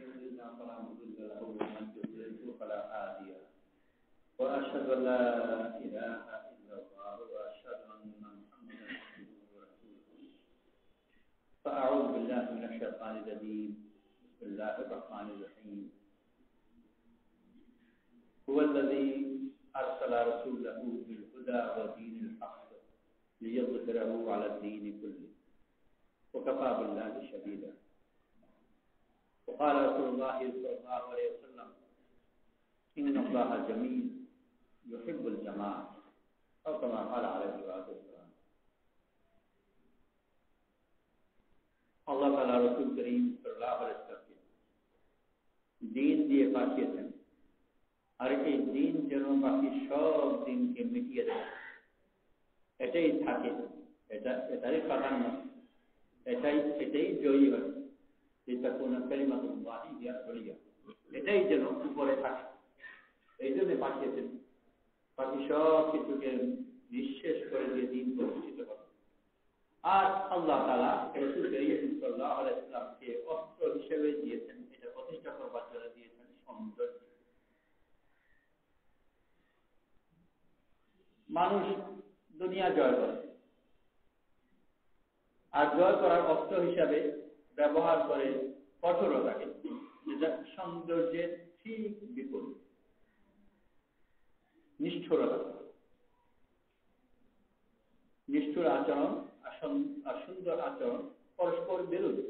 يضللنا فلا مضل له ومن يضلله فلا هادي له واشهد ان لا اله الا الله واشهد ان محمدا عبده ورسوله فاعوذ بالله من الشيطان الرجيم بسم الله الرحمن الرحيم هو الذي ارسل رسوله بالهدى ودين الحق ليظهره على الدين كله وكفى بالله شهيدا وقال رسول الله صلى الله عليه وسلم إن الله جميل يحب الجمال أو كما قال عليه الصلاة والسلام আল্লাহ তাআলা রাসূল করিম সাল্লাল্লাহু আলাইহি ওয়াসাল্লামকে দিন দিয়ে পাঠিয়েছেন আর এই দিন যেন বাকি সব দিনকে মিটিয়ে দেয় এটাই থাকে এটাই প্রাধান্য এটাই জয়ী হয় এটাই যেন উপরে থাকে এই জন্য পাঠিয়েছেন বাকি সব কিছুকে নিঃশেষ করে দিয়ে দিন প্রতিষ্ঠিত করে আর আল্লাহ তাআলা রাসূল করিম সাল্লাল্লাহু আলাইহি ওয়াসাল্লামকে অস্ত্র হিসেবে দিয়েছেন এটা প্রতিষ্ঠা করবার জন্য দিয়েছেন সৌন্দর্য। মানুষ দুনিয়া জয় করে আর জয় করার অস্ত্র হিসাবে ব্যবহার করে কঠোরতাকে, যেটা সৌন্দর্যের ঠিক বিপরীত। নিষ্ঠুরতা, নিষ্ঠুর আচরণ আর সুন্দর আচরণ পরস্পর বিরোধী।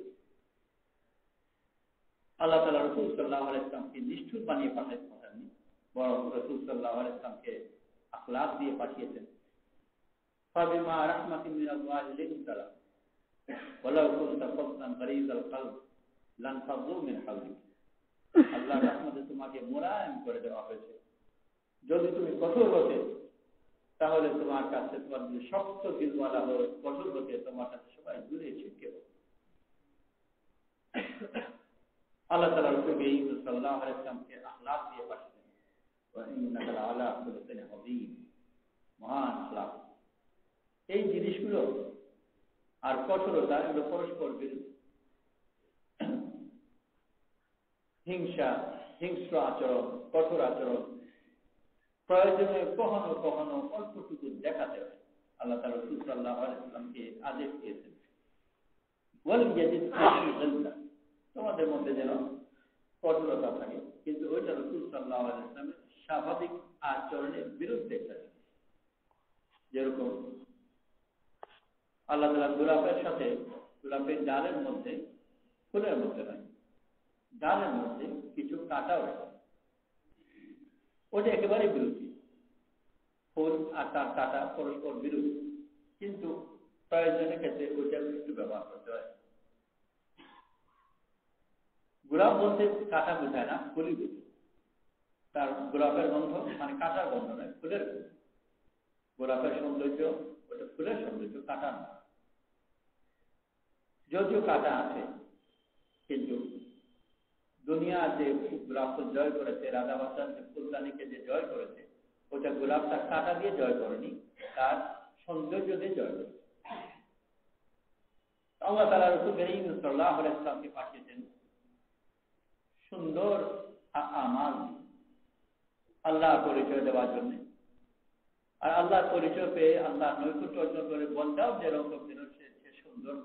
আল্লাহ তাআলা রাসূল সাল্লাল্লাহু আলাইহি ওয়াসাল্লামকে নিষ্ঠুর বানিয়ে পাঠাননি, বরং রাসূল সাল্লাল্লাহু আলাইহি ওয়াসাল্লামকে আখলাক দিয়ে পাঠিয়েছেন। ফাবিমা রাহমাতিন মিনাল্লাহি লিনতা ওয়ালাউ কুনতা ফাযলান গলীযাল কলব লানফাযু মিন হাওলিক। আল্লাহর রহমতে তোমাকে মোলায়েম করে দেওয়া হয়েছে। যদি তুমি কঠোর হতে তাহলে তোমার কাছে তোমার যদি শক্ত দিলওয়ালা হয়ে কঠোর হতে তোমার কাছে সবাই দূরে ছিটকে পড়বে। আল্লাহ তাআলা রাসূল সাল্লাল্লাহু আলাইহি ওয়াসাল্লামকে আখলাক দিয়ে পাঠিয়েছেন। ওয়া ইন্নাকা লাআলা খুলুকিন আযীম, মহান আখলাক। এই জিনিসগুলো আর কঠোরতা এগুলো পরস্পর বিরোধী। হিংস্র আচরণ, কঠোর আচরণ প্রয়োজনে কখনো কখনো অল্পটুকু দেখাতে হয়। আল্লাহ তাআলা রাসূল সাল্লাল্লাহু আলাইহি ওয়াসাল্লামকে আদেশ দিয়েছেন, ওয়াল ইয়াজিদ ফিহি, তোমাদের মধ্যে যেন কঠোরতা থাকে, কিন্তু ওইটা রাসূল সাল্লাল্লাহু আলাইহি ওয়াসাল্লামের স্বাভাবিক আচরণের বিরুদ্ধে থাকে। যেরকম আল্লাহ তাআলা গোলাপের সাথে গোলাপের ডালের মধ্যে, ফুলের মধ্যে নয়, ডালের মধ্যে কিছু কাটা রয়েছে, ওটা একেবারে বিরোধী। ফুল আর তার কাটা পরস্পর বিরোধী, কিন্তু প্রয়োজনের ক্ষেত্রে ওইটা একটু ব্যবহার করতে হয়। গোলাপ বলতে কাটা বোঝায় না, ফুলই বোঝে। তার গোলাপের গন্ধ মানে কাটার গন্ধ নয়, ফুলের গন্ধ। গোলাপের সৌন্দর্য ওটা ফুলের সৌন্দর্য, কাটা না। যদিও কাটা আছে, কিন্তু দুনিয়া যে গোলাপ ফুল জয় করেছে, রাধা বাদশাহ যে ফুলদানিকে যে জয় করেছে, ওটা গোলাপ তার কাটা দিয়ে জয় করেনি, তার সৌন্দর্য দিয়ে জয় করেছে। আল্লাহ তাআলা রাসূল করিম সাল্লাল্লাহু আলাইহি ওয়াসাল্লামকে পাঠিয়েছেন সুন্দর আমাল আল্লাহর পরিচয় দেওয়ার জন্য। আর আল্লাহর পরিচয় পেয়ে আল্লাহ নৈকট্য অর্জন করে বলটাও যেরকম যেন সে সুন্দর।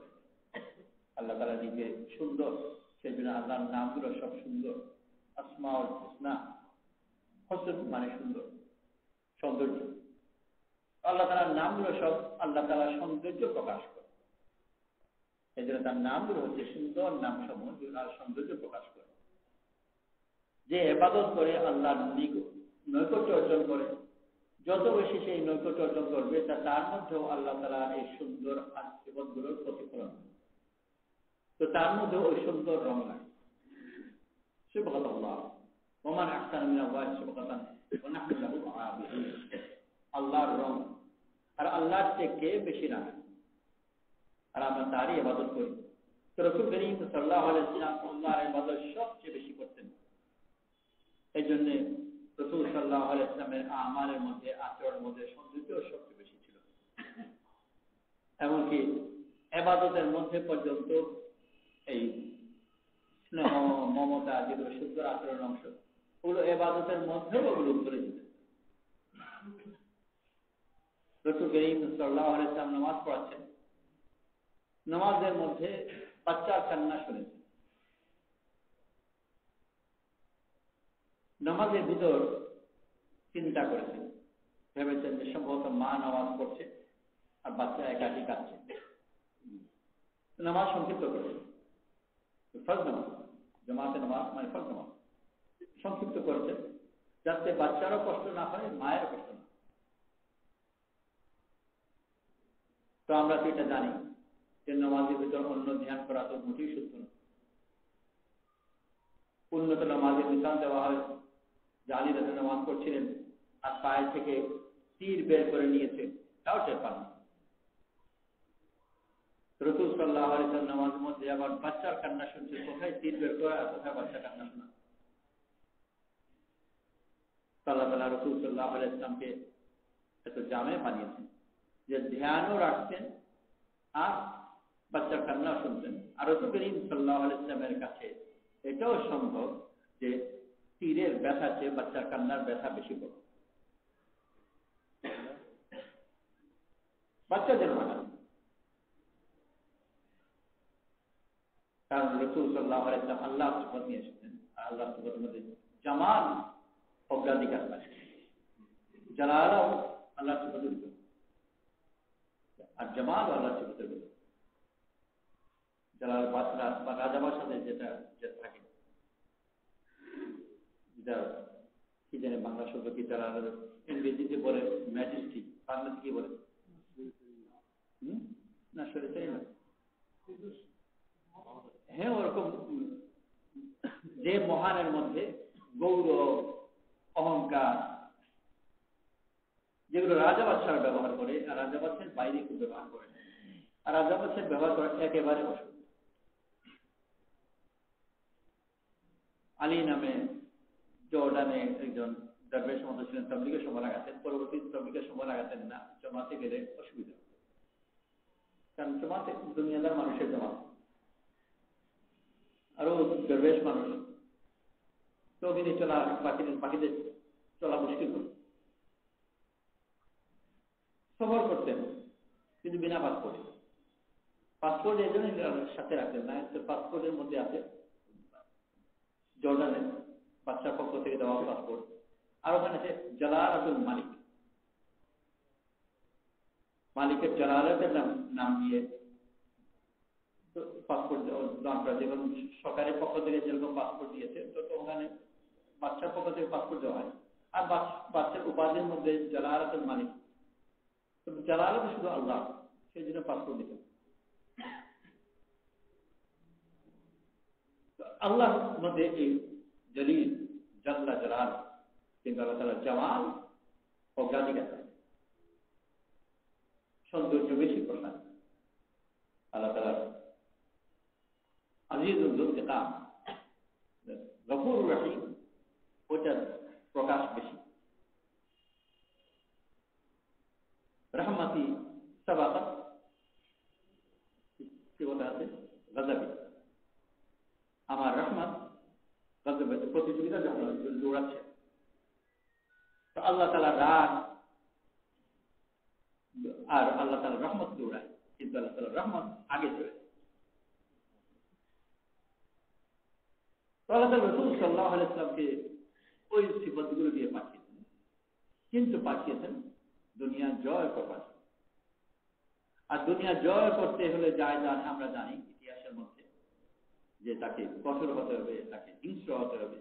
আল্লাহ তাআলা নিজে সুন্দর, সেজন্য আল্লাহর নামগুলো সব সুন্দর। আসমাউল হুসনা, হোসন মানে সুন্দর, সৌন্দর্য। আল্লাহ তাআলার নামগুলো সব আল্লাহ তাআলার সৌন্দর্য প্রকাশ করে। এই জন্য তার নামগুলো হচ্ছে সুন্দর নাম সমূহ, যেগুলো সৌন্দর্য প্রকাশ করে। যে ইবাদত করে আল্লাহর নৈকট্য অর্জন করে, যত বেশি সেই নৈকট্য অর্জন করবে তার মধ্যেও আল্লাহ তাআলা এই সুন্দর ইবাদতগুলোর প্রতিফলন, তো তার মধ্যে ওই সুন্দর রং লাগে। সুবহানাল্লাহ, ওমান আহসানু মিনাল্লাহি সুবহানাহু ওয়া নাহনু লাহু আবিদুন। আল্লাহর রং, আর আল্লাহর চেয়ে কে বেশি রাখে, আর আমরা তারই ইবাদত করি। তো রাসূল করিম সাল্লাল্লাহু আলাইহি ওয়াসাল্লাম আল্লাহর ইবাদত সবচেয়ে বেশি করতেন। এই জন্য রাসূল সাল্লাল্লাহু আলাইহি ওয়াসাল্লামের আমালের মধ্যে, আচরণের মধ্যে সৌন্দর্য সবচেয়ে বেশি ছিল। এমনকি ইবাদতের মধ্যে পর্যন্ত এই স্নেহ, মমতা, যেগুলো শুদ্ধ আচরণ অংশ, ওগুলো ইবাদতের মধ্যেও ওগুলো ধরে যেতে। রাসূল করিম সাল্লাল্লাহু আলাইহি ওয়াসাল্লাম নামাজ পড়াচ্ছেন, নামাজের মধ্যে বাচ্চার কান্না শুনেছেন। নামাজের ভিতর চিন্তা করেছেন, ভেবেছেন যে সম্ভবত মা নামাজ পড়ছে আর বাচ্চা একাকি কাঁদছে। নামাজ সংক্ষিপ্ত করেছেন, ফরজ নামাজ, জামাতে নামাজ মানে ফরজ নামাজ সংক্ষিপ্ত করেছেন, যাতে বাচ্চারও কষ্ট না হয়, মায়ের কষ্ট না। তো আমরা তো এটা জানি যে নামাজের ভিতর অন্য ধ্যান করা তো মোটেই শুদ্ধ না। উন্নত নামাজের মিশাল দেওয়া হয় যে আলী রাতে নামাজ পড়ছিলেন আর পায়ের থেকে তীর বের করে নিয়েছে, তাও টের পান না। রাসূল সাল্লাল্লাহু আলাইহি ওয়াসাল্লাম নামাজের মধ্যে আবার বাচ্চার কান্না শুনছে, কোথায় তীর বের করা আর কোথায় বাচ্চা কান্না শোনা। আল্লাহ তাআলা রাসূল সাল্লাল্লাহু আলাইহি ওয়াসাল্লামকে এত জামে বানিয়েছেন যে ধ্যানও রাখতেন আর বাচ্চার কান্না শুনতেন। আর রাসূল করিম সাল্লাল্লাহু আলাইহি ওয়াসাল্লামের কাছে এটাও সম্ভব যে তীরের ব্যথা চেয়ে বাচ্চার কান্নার ব্যথা বেশি বড়। বাচ্চা যেন না, কারণ রাসূল সাল্লাল্লাহু আলাইহি ওয়াসাল্লাম আল্লাহ সিফাত নিয়ে এসেছেন, আর আল্লাহ সিফাতের মধ্যে জামাল অগ্রাধিকার পায়, জালালও আল্লাহ সিফাতের ভিতর, আর জামাল আল্লাহ সিফাতের ভিতর। জালাল বা রাজাবার সাথে যেটা থাকে, যেটা কি জানে বাংলা শব্দ কি, যারা ইংরেজিতে বলে ম্যাজেস্টি, বাংলাতে কি বলে না, সেটাই না। হ্যাঁ, ওরকম যে মহানের মধ্যে গৌরব, অহংকার, যেগুলো রাজা বাদশাহ ব্যবহার করে, আর রাজা বাদশাহের বাইরে কেউ ব্যবহার করে, আর রাজা বাদশাহ ব্যবহার করে একেবারে অসুবিধা। আলী নামে জর্ডানে একজন দরবেশ মতো ছিলেন, তাবলীগের সময় লাগাতেন, পরবর্তী তাবলীগের সময় লাগাতেন না, জমাতে গেলে অসুবিধা, কারণ জমাতে দুনিয়াদার মানুষের জমাত, আরো দরবেশ মানুষ, তো তিনি চলা বাকিদের চলা মুশকিল হল। সফর করতেন কিন্তু বিনা পাসপোর্টে। পাসপোর্ট এই জন্য সাথে রাখতেন না, পাসপোর্টের মধ্যে আছে জর্ডানের বাচ্চার পক্ষ থেকে দেওয়া পাসপোর্ট, আর ওখানে আছে জালালাতুল মালিক, মালিকের জালালাতের নাম দিয়ে পাসপোর্ট দান করা। যেমন সরকারের পক্ষ থেকে যেরকম পাসপোর্ট দিয়েছে, তো ওখানে বাচ্চার পক্ষ থেকে পাসপোর্ট দেওয়া হয়, আর বাচ্চার উপাধির মধ্যে জালালাতুল মালিক, জালালত শুধু আল্লাহ, সেই জন্য পাসপোর্ট দিত। আল্লাহর মধ্যে এই জলিল জাল্লা জালাল, কিন্তু আল্লাহ তাআলা জামাল অগ্রাধিকার, সৌন্দর্য বেশি প্রধান। আল্লাহ তাআলা আজিজুল যুল ইনতিকাম, গফুরুর রহিম, ওটার প্রকাশ বেশি। রহমতি সাবাকাত, কি বলা আছে, গজবি, আমার রহমত গজবে, প্রতিযোগিতা যখন দৌড়াচ্ছে, তো আল্লাহ তাআলা রাগ আর আল্লাহ তাআলা রহমত দৌড়ায়, কিন্তু আল্লাহ তাআলা রহমত আগে চলে। তো আল্লাহ তাআলা রাসূল সাল্লাল্লাহু আলাইহি ওয়াসাল্লামকে ওই সিফাতগুলো দিয়ে পাঠিয়েছেন, কিন্তু পাঠিয়েছেন দুনিয়া জয় করবার। আর দুনিয়া জয় করতে হলে যায় আমরা জানি ইতিহাসের মধ্যে যে তাকে কঠোর হতে হবে, তাকে হিংস্র হতে হবে,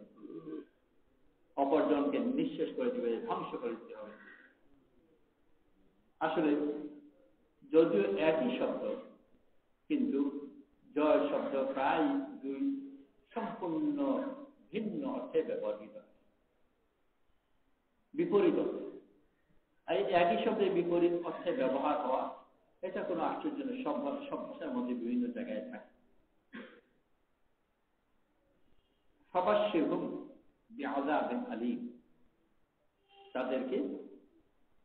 অপরজনকে নিঃশেষ করে দিবে, ধ্বংস করে দিতে হবে। আসলে যদিও একই শব্দ, কিন্তু জয় শব্দ প্রায় দুই সম্পূর্ণ ভিন্ন অর্থে ব্যবহৃত হয়, বিপরীত অর্থে। এই একই শব্দের বিপরীত অর্থে ব্যবহার হওয়া, এটা কোনো আশ্চর্য নয়, সব ভাষার মধ্যে বিভিন্ন জায়গায় থাকে। ফাবাশশিরহুম বিআযাবিন আলীম, তাদেরকে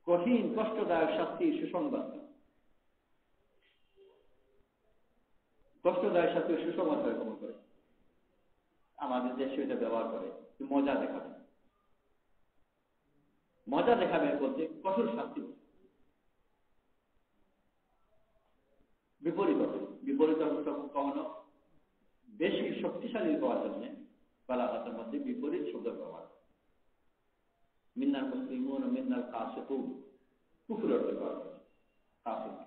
কঠিন কষ্টদায়ক শাস্তির সুসংবাদ, কষ্টদায়ক শাস্তির সুসংবাদ গমন করে। দেশে এটা ব্যবহার করে মজা দেখাবে। মজা দেখাবে বলতে কঠোর শাস্তি। বিপরীত বিপরীত কখনো বেশি শক্তিশালী হওয়ার জন্য বালাগাতের মধ্যে বিপরীত শব্দ ব্যবহার। মিন্নাল মুসলিমুন ও মিন্নাল কাসিতুন কুফরের ব্যবহার করে। কাসিত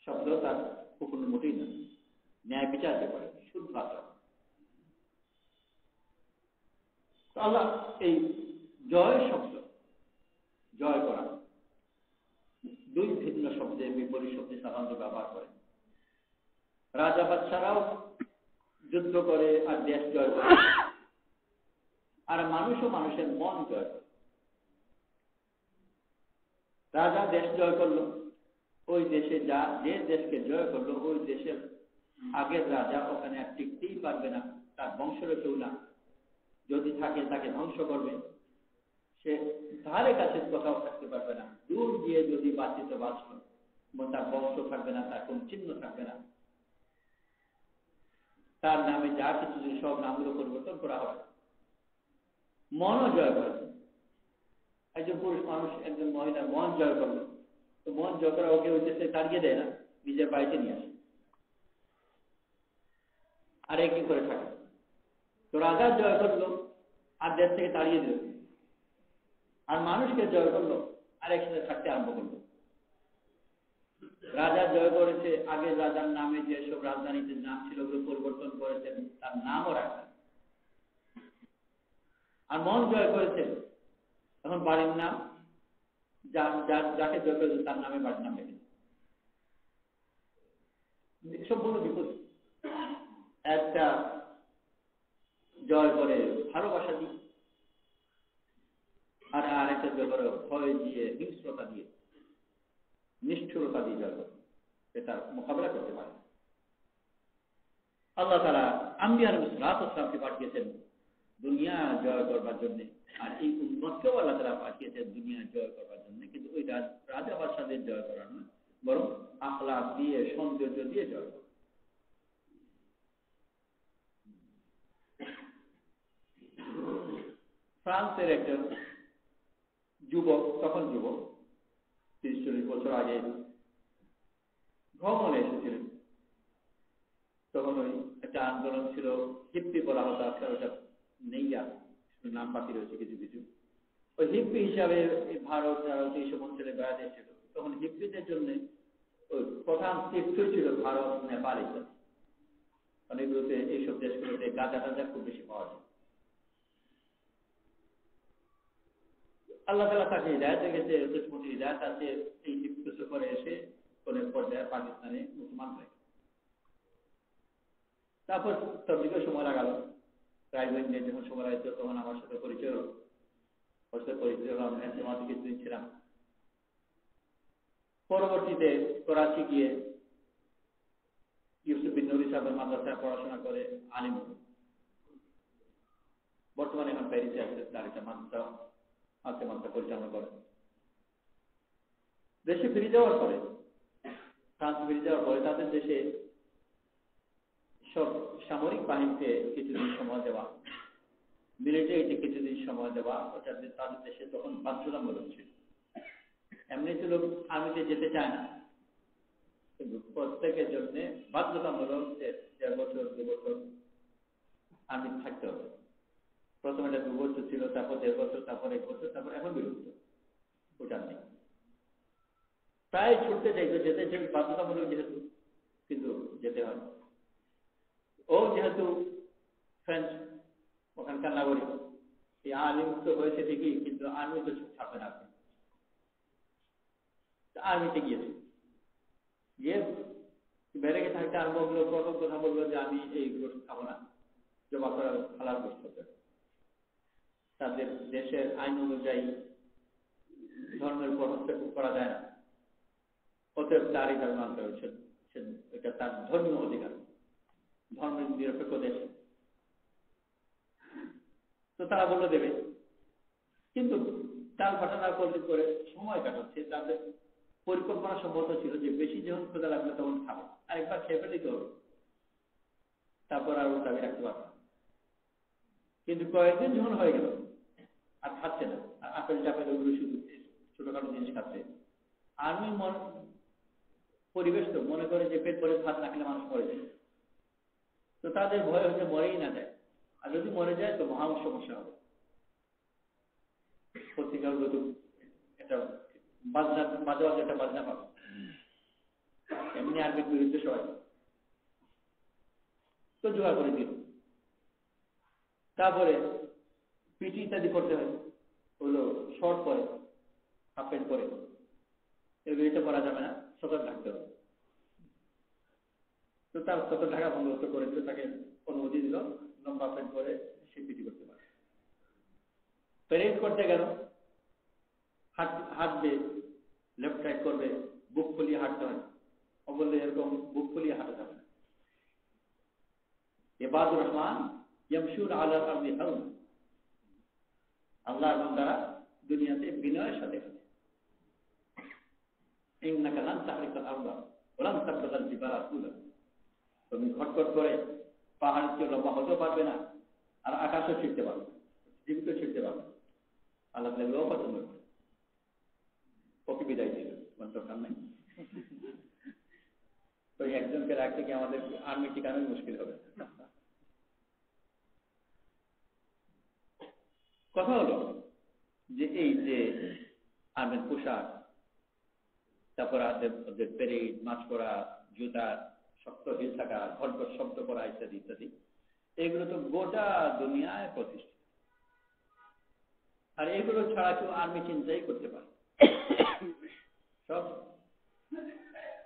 শব্দ তার কুফরের মোটেই না, ন্যায় বিচারতে পারে, শুদ্ধ আচরণ। আল্লাহ এই জয় শব্দ, জয় করা, দুই ভিন্ন শব্দে বিপরীত শব্দে সাধারণত ব্যবহার করে। রাজা বাদশারাও যুদ্ধ করে আর দেশ জয় করে, আর মানুষও মানুষের মন জয় করে। রাজা দেশ জয় করলো, ওই দেশে যে দেশকে জয় করলো ওই দেশের আগের রাজা ওখানে আর টিকতেই পারবে না, তার বংশের কেউ না, যদি থাকে তাকে ধ্বংস করবে, সে ধারে কাছে কোথাও থাকতে পারবে না, দূর গিয়ে যদি বাঁচিত বাঁচল, তার বংশ থাকবে না, তার কোন চিহ্ন থাকবে না, তার নামে যা কিছু সব নামগুলো পরিবর্তন করা হবে। মনও জয় করে। একজন পুরুষ মানুষ একজন মহিলার মন জয় করলো, তো মন জয় করা ওকে ওই দেশে তাড়িয়ে দেয় না, নিজের বাড়িতে নিয়ে আসে, আর একই করে থাকে। তো রাজা জয় করলো আর দেশ থেকে তাড়িয়ে দিল, আর মানুষকে জয় করলো আর একসাথে থাকতে আরম্ভ করলো। রাজা জয় করেছে, আগে রাজার নামে যেসব রাজধানীতে নাম ছিল ওগুলো পরিবর্তন করেছেন, তার নামও রাখেন। আর মন জয় করেছে, এখন বাড়ির নাম যাকে জয় করেছে তার নামে বাড়ির নাম রেখেছে। সম্পূর্ণ বিপরীত। একটা জয় করে ভালোবাসা দিয়ে, আর আরেকটা জয় করে ভয় দিয়ে, হিংস্রতা দিয়ে, নিষ্ঠুরতা দিয়ে জয় করে, এটা মোকাবেলা করতে পারে। আল্লাহ তাআলা আম্বিয়া আলাইহিস সালাতু পাঠিয়েছেন দুনিয়া জয় করবার জন্য, আর এই উম্মতকেও আল্লাহ তাআলা পাঠিয়েছেন দুনিয়া জয় করবার জন্য। কিন্তু ওই রাজা বাদশাদের জয় করা নয়, বরং আখলাক দিয়ে, সৌন্দর্য দিয়ে জয় করা। ফ্রান্সের একজন যুবক, তখন যুবক 30-40 বছর আগে ভ্রমণে এসেছিলেন। তখন ওই একটা আন্দোলন ছিল, হিপ্পি বলা হতো, আজকাল ওটা নেই, আর নাম বাকি রয়েছে কিছু কিছু। ওই হিপ্পি হিসাবে ভারত এইসব অঞ্চলে বেড়াতে এসেছিল। তখন হিপ্পিদের জন্য ওই প্রধান তীর্থই ছিল ভারত, নেপাল ইত্যাদি। অনেকগুলোতে এইসব দেশগুলোতে গাঁজা টাজা খুব বেশি পাওয়া যায়। আল্লাহ তাআলা তাকে হিদায়াত রেখেছে, হিদায়াত আছে। এই হিপ্পি সফরে এসে কোন পর্যায়ে পাকিস্তানে মুসলমান হয়ে, তারপর তবলিগের সময় লাগালো। রাইগঞ্জে যখন সময় লাগতো তখন আমার সাথে পরিচয় হলো, ওর সাথে পরিচয় হলো, আমি জামাতে কিছুদিন ছিলাম। পরবর্তীতে করাচি গিয়ে ইউসুফ বিন নুরি সাহেবের মাদ্রাসায় পড়াশোনা করে আলিম। বর্তমানে এখন প্যারিসে আছে, তার একটা মাদ্রাসা পরিচালনা করে। দেশে ফিরে যাওয়ার পরে, ফ্রান্স ফিরে যাওয়ার পরে তাদের দেশে সব সামরিক বাহিনীতে কিছুদিন সময় দেওয়া, মিলিটারিতে কিছুদিন সময় দেওয়া, ওটা তাদের দেশে তখন বাধ্যতামূলক ছিল। এমনিতে লোক আর্মিতে যেতে চায় না, কিন্তু প্রত্যেকের জন্য বাধ্যতামূলক 1.5 বছর 2 বছর আর্মি থাকতে হবে। প্রথমে এটা 2 বছর ছিল, তারপর 1.5 বছর, তারপর 1 বছর, তারপর এখন বিরুদ্ধ, ওটা নেই। প্রায় ছুটতে চাইতো, যেতে চাই বাধ্যতামূলক যেহেতু, কিন্তু যেতে হয়। ও যেহেতু ফ্রেঞ্চ ওখানকার নাগরিক, এই আর্মি মুক্ত হয়েছে ঠিকই, কিন্তু আর্মি তো ছাড়বে না। আর্মিতে গিয়েছে, গিয়ে বেড়ে থাকতে আরম্ভ করলো। প্রথম কথা বললো যে আমি এই গোষ্ঠ খাবো না, জমা করার হালাল গোষ্ঠ হবে। তাদের দেশের আইন অনুযায়ী ধর্মের উপর হস্তক্ষেপ করা যায় না, অতএব তারই কারণ মানতে হয়েছে, এটা তার ধর্মীয় অধিকার, ধর্মের নিরপেক্ষ দেশ। তো তারা বললো দেবে, কিন্তু তার ঘটনা করে সময় কাটাচ্ছে। তাদের পরিকল্পনা সম্ভবত ছিল যে বেশি যখন খোঁজা লাগবে তখন খাবে, আরেকবার খেয়ে ফেলেই তো হবে, তারপর আর দাবি রাখতে পারবে। কিন্তু কয়েকদিন যখন হয়ে গেল আর খাচ্ছে না, আর আপেল টাপেল ওগুলো শুধু ছোটখাটো জিনিস খাচ্ছে, আর্মি পরিবেশ তো মনে করে যে পেট ভরে ভাত না খেলে মানুষ মরে যায়। তো তাদের ভয় হচ্ছে মরেই না যায়, আর যদি মরে যায় তো মহা সমস্যা হবে। পত্রিকার এটা বাজনা মাঝে মাঝে একটা বাজনা পাবে, এমনি আর্মির বিরুদ্ধে সবাই তো জোগাড় করে দিল। তারপরে পিটি ইত্যাদি করতে হয়, হলো শর্ট পরে, হাফ প্যান্ট পরে, এগুলো এটা করা যাবে না, সতর্ক থাকতে হবে। তো তার সতর্ক ঢাকা বন্দোবস্ত করে দিল, তাকে অনুমতি দিল লম্বা প্যান্ট পরে সে পিটি করতে পারে। প্যারেড করতে গেল, হাঁটবে, লেফট রাইট করবে, বুক ফুলিয়ে হাঁটতে হয়। ও বললে এরকম বুক ফুলিয়ে হাঁটা যাবে না। ইবাদুর রহমান ইয়ামশুন আলাল আরদি হাওনা, আল্লাহর বান্দারা দুনিয়াতে বিনয়ের সাথে হাঁটে। ইন্নাকা লান তাহরিকাল আরদা ওয়া লান তাবলুগাল জিবালা তুলা, তুমি ঘটঘট করে পাহাড়ের চেয়ে লম্বা হতেও পারবে না, আর আকাশও ছিঁড়তে পারবে না, পৃথিবীকেও ছিঁড়তে পারবে না। আল্লাহ তাআলা লোক পছন্দ করে। ওকে বিদায় দিল, দরকার নাই। তো একজনকে রাখতে গিয়ে আমাদের আর্মি টিকানোই মুশকিল হবে। কথা হলো যে এই যে আর্মির পোশাক, তারপর ওদের প্যারেড, মাছ করা, জুতা শক্ত হিল থাকা, ঘন্টর শব্দ করা ইত্যাদি ইত্যাদি, এগুলো তো গোটা দুনিয়ায় প্রতিষ্ঠিত। আর এগুলো ছাড়া কেউ আর্মি চিন্তাই করতে পারে সব।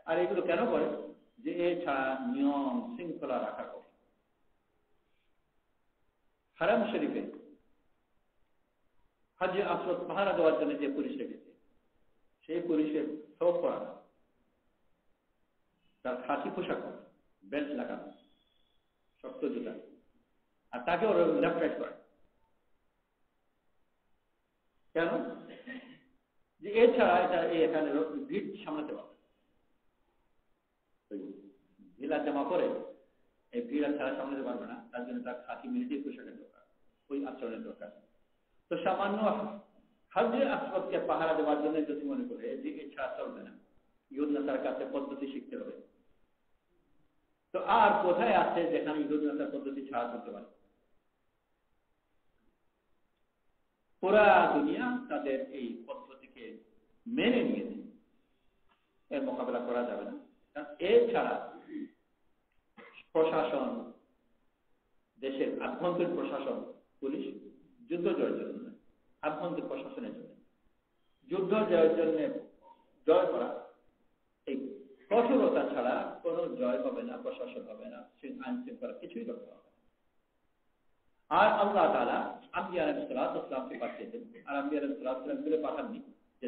আর এগুলো কেন করে? যে এছাড়া নিয়ম শৃঙ্খলা রাখা করে। হারাম শরীফে হাজে আসওয়াদ পাহারা দেওয়ার জন্য যে পুলিশ রেখেছে, সেই পুলিশের সব পরা, তার খাকি পোশাক, বেল্ট লাগানো, শক্ত জুতা, আর তাকে ওরা লেফট রাইট করে। কেন? যে এছাড়া এটা এখানে ভিড় সামলাতে পারবে, ঢিলা জামা পরে এই ভিড় ছাড়া সামলাতে পারবে না, তার জন্য তার খাকি মিলিটারি পোশাকের দরকার, ওই আচরণের দরকার। তো সামান্য হাজে আসওয়াদকে পাহারা দেওয়ার জন্য যদি মনে করে যে এছাড়া চলবে না, ইহুদ নাসার কাছে পদ্ধতি শিখতে হবে, তো আর কোথায় আছে যেখানে ইহুদ নাসার পদ্ধতি ছাড়া চলতে পারে? পুরা দুনিয়া তাদের এই পদ্ধতিকে মেনে নিয়েছে, এর মোকাবেলা করা যাবে না। কারণ এছাড়া প্রশাসন, দেশের আভ্যন্তরীণ প্রশাসন, পুলিশ যুদ্ধ জয়ের জন্য, আভ্যন্তরীণ প্রশাসনের জন্য, যুদ্ধ জয়ের জন্য জয় করা, এই কঠোরতা ছাড়া কোনো জয় হবে না, প্রশাসন হবে না, আইন শৃঙ্খলা কিছুই করতে হবে। আর আল্লাহ তাআলা আম্বিয়া আলাইহিস সালাতু ওয়াস সালামকে পাঠিয়েছেন, আর আম্বিয়া আলাইহিস সালাতু ওয়াস সালাম বলে পাঠাননি যে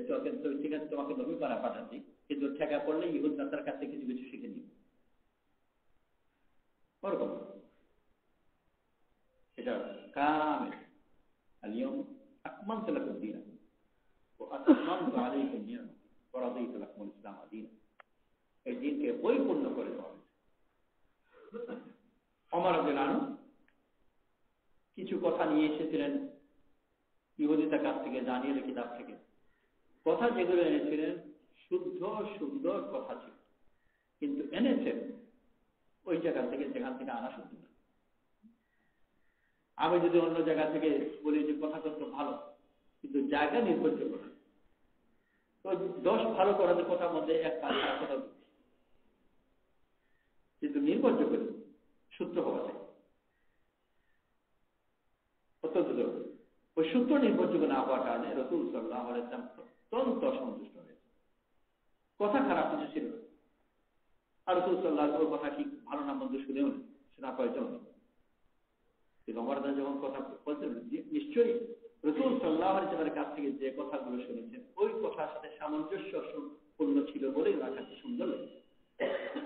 ঠিক আছে তোমাকে নবী বানা পাঠাচ্ছি, কিন্তু ঠেকা পড়লে ইহুদ নাসার কাছে কিছু কিছু শিখে নিবে, ওরকম। এটা কামিল আলিয়াম আকমালতু লাকুম দীনাকুম ওয়া আতমামতু আলাইকুম নি'মাতি ওয়া রাদিতু লাকুমুল ইসলাম দীনা, এই দিনকে পরিপূর্ণ করে দেওয়া হয়েছে। ওমর রাদিয়াল্লাহু আনহু কিছু কথা নিয়ে এসেছিলেন ইহুদিদের কাছ থেকে, জানিয়ে কিতাব থেকে। কথা যেগুলো এনেছিলেন শুদ্ধ সুন্দর কথা ছিল, কিন্তু এনেছেন ওই জায়গা থেকে যেখান থেকে আনা শুদ্ধ না। আমি যদি অন্য জায়গা থেকে বলি যে কথা তত্ত্ব ভালো, কিন্তু জায়গা নির্ভরযোগ্য না, তো 10 ভালো করার কথার মধ্যে এক খারাপ কথা, কিন্তু নির্ভরযোগ্য সূত্র হওয়া যায় অত্যন্ত জরুরি। ওই সূত্র নির্ভরযোগ্য না হওয়ার কারণে রাসূল সাল্লাল্লাহু আলাইহি ওয়াসাল্লাম অত্যন্ত অসন্তুষ্ট হয়েছে। কথা খারাপ কিছু ছিল না, আর রাসূল সাল্লাল্লাহু আলাইহি ওয়াসাল্লাম কথা ঠিক ভালো না মন্দ শুনেও না, শোনা প্রয়োজন নেই। ওমর যখন কথা বলছেন, নিশ্চয়ই রাসূল সাল্লাল্লাহু আলাইহি ওয়াসাল্লামের কাছ থেকে যে কথাগুলো শুনেছেন ওই কথার সাথে সামঞ্জস্যপূর্ণ ছিল বলেই ওনার কাছে সুন্দর লেগেছে।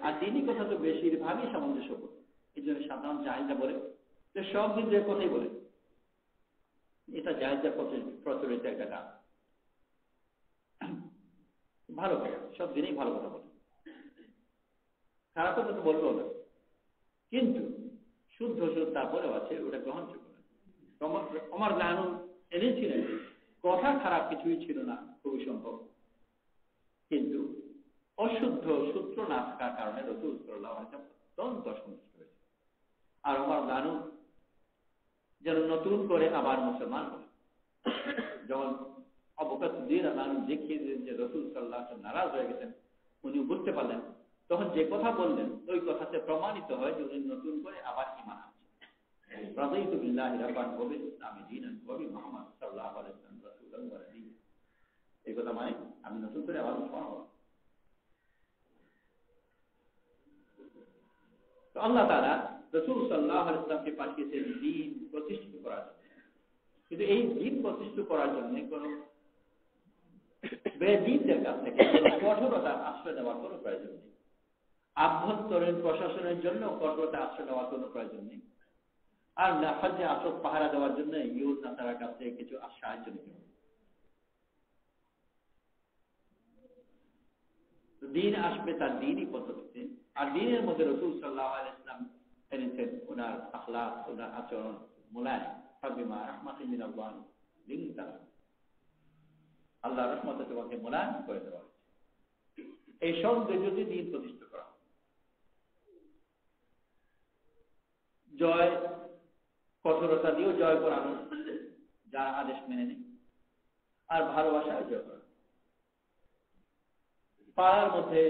আর দিনই কথা তো বেশিরভাগই সামঞ্জস্যপূর্ণ, এই জন্য সাধারণ জাহেলরা বলে যে সব দিন যে কথাই বলে, এটা জাহেলদের প্রচলিত একটা কাজ। ভালো কথা, সব দিনেই ভালো কথা বলে, খারাপ কথা তো বলবো না, কিন্তু শুদ্ধ শুদ্ধ তারপরেও আছে, ওটা গ্রহণযোগ্য না। ওমর লানু এনেছিলেন, কথা খারাপ কিছুই ছিল না, খুবই সম্ভব, কিন্তু অশুদ্ধ সূত্র না থাকার কারণে রাসূল সাল্লাল্লাহু আলাইহি ওয়াসাল্লাম অত্যন্ত সন্তুষ্ট হয়েছে। আর ওমর লানু যেন নতুন করে আবার মুসলমান হলেন। যখন আবু বকর সিদ্দিক রাদিয়াল্লাহু আনহু দেখিয়ে দিলেন যে রাসূল সাল্লাল্লাহু আলাইহি ওয়াসাল্লাম নারাজ হয়ে গেছেন, উনি বুঝতে পারলেন, তখন যে কথা বললেন ওই কথাতে প্রমাণিত হয় যে উনি নতুন করে আবার ঈমান আনছেন। রাদিতু বিল্লাহি রাব্বান ওয়া বিল ইসলামি দীনান ওয়া বি মুহাম্মদ সাল্লাল্লাহু আলাইহি ওয়াসাল্লাম রাসূলান ওয়া নাবিয়্যান। এই কথা মানে আমি নতুন করে আবার মুসলমান হব। তো আল্লাহ তাআলা রাসূল সাল্লাল্লাহু আলাইহি ওয়াসাল্লামকে পাঠিয়েছেন দ্বীন প্রতিষ্ঠিত করার জন্য। কিন্তু এই দ্বীন প্রতিষ্ঠিত করার জন্য কোন বেদিনদের কাছ থেকে কঠোরতার আশ্রয় নেওয়ার কোনো প্রয়োজন নেই। আভ্যন্তরীণ প্রশাসনের জন্য কঠোরতা আশ্রয় নেওয়ার কোনো প্রয়োজন নেই। আর না হজে আসর পাহারা দেওয়ার জন্য ইহুদ নাসারার কাছ থেকে কিছু সাহায্য নিতে হবে। দিন আসবে তার দিনই পদ্ধতিতে, আর দিনের মধ্যে রাসূল সাল্লাল্লাহু আলাইহি ওয়াসাল্লাম এনেছেন ওনার আখলাক, ওনার আচরণ মুলায়ম, ফাবিমা রাহমাতিন মিনাল্লাহ লিনতা, আল্লাহর রহমতে তোমাকে মুলায়ম করে দেওয়া হয়েছে। এই সৌন্দর্যটি দিন প্রতিষ্ঠা করা, জয় কঠোরতা দিয়েও জয় করানো, যার আদেশ মেনে নেই, আর ভালোবাসায় জয় করা। পাড়ার মধ্যে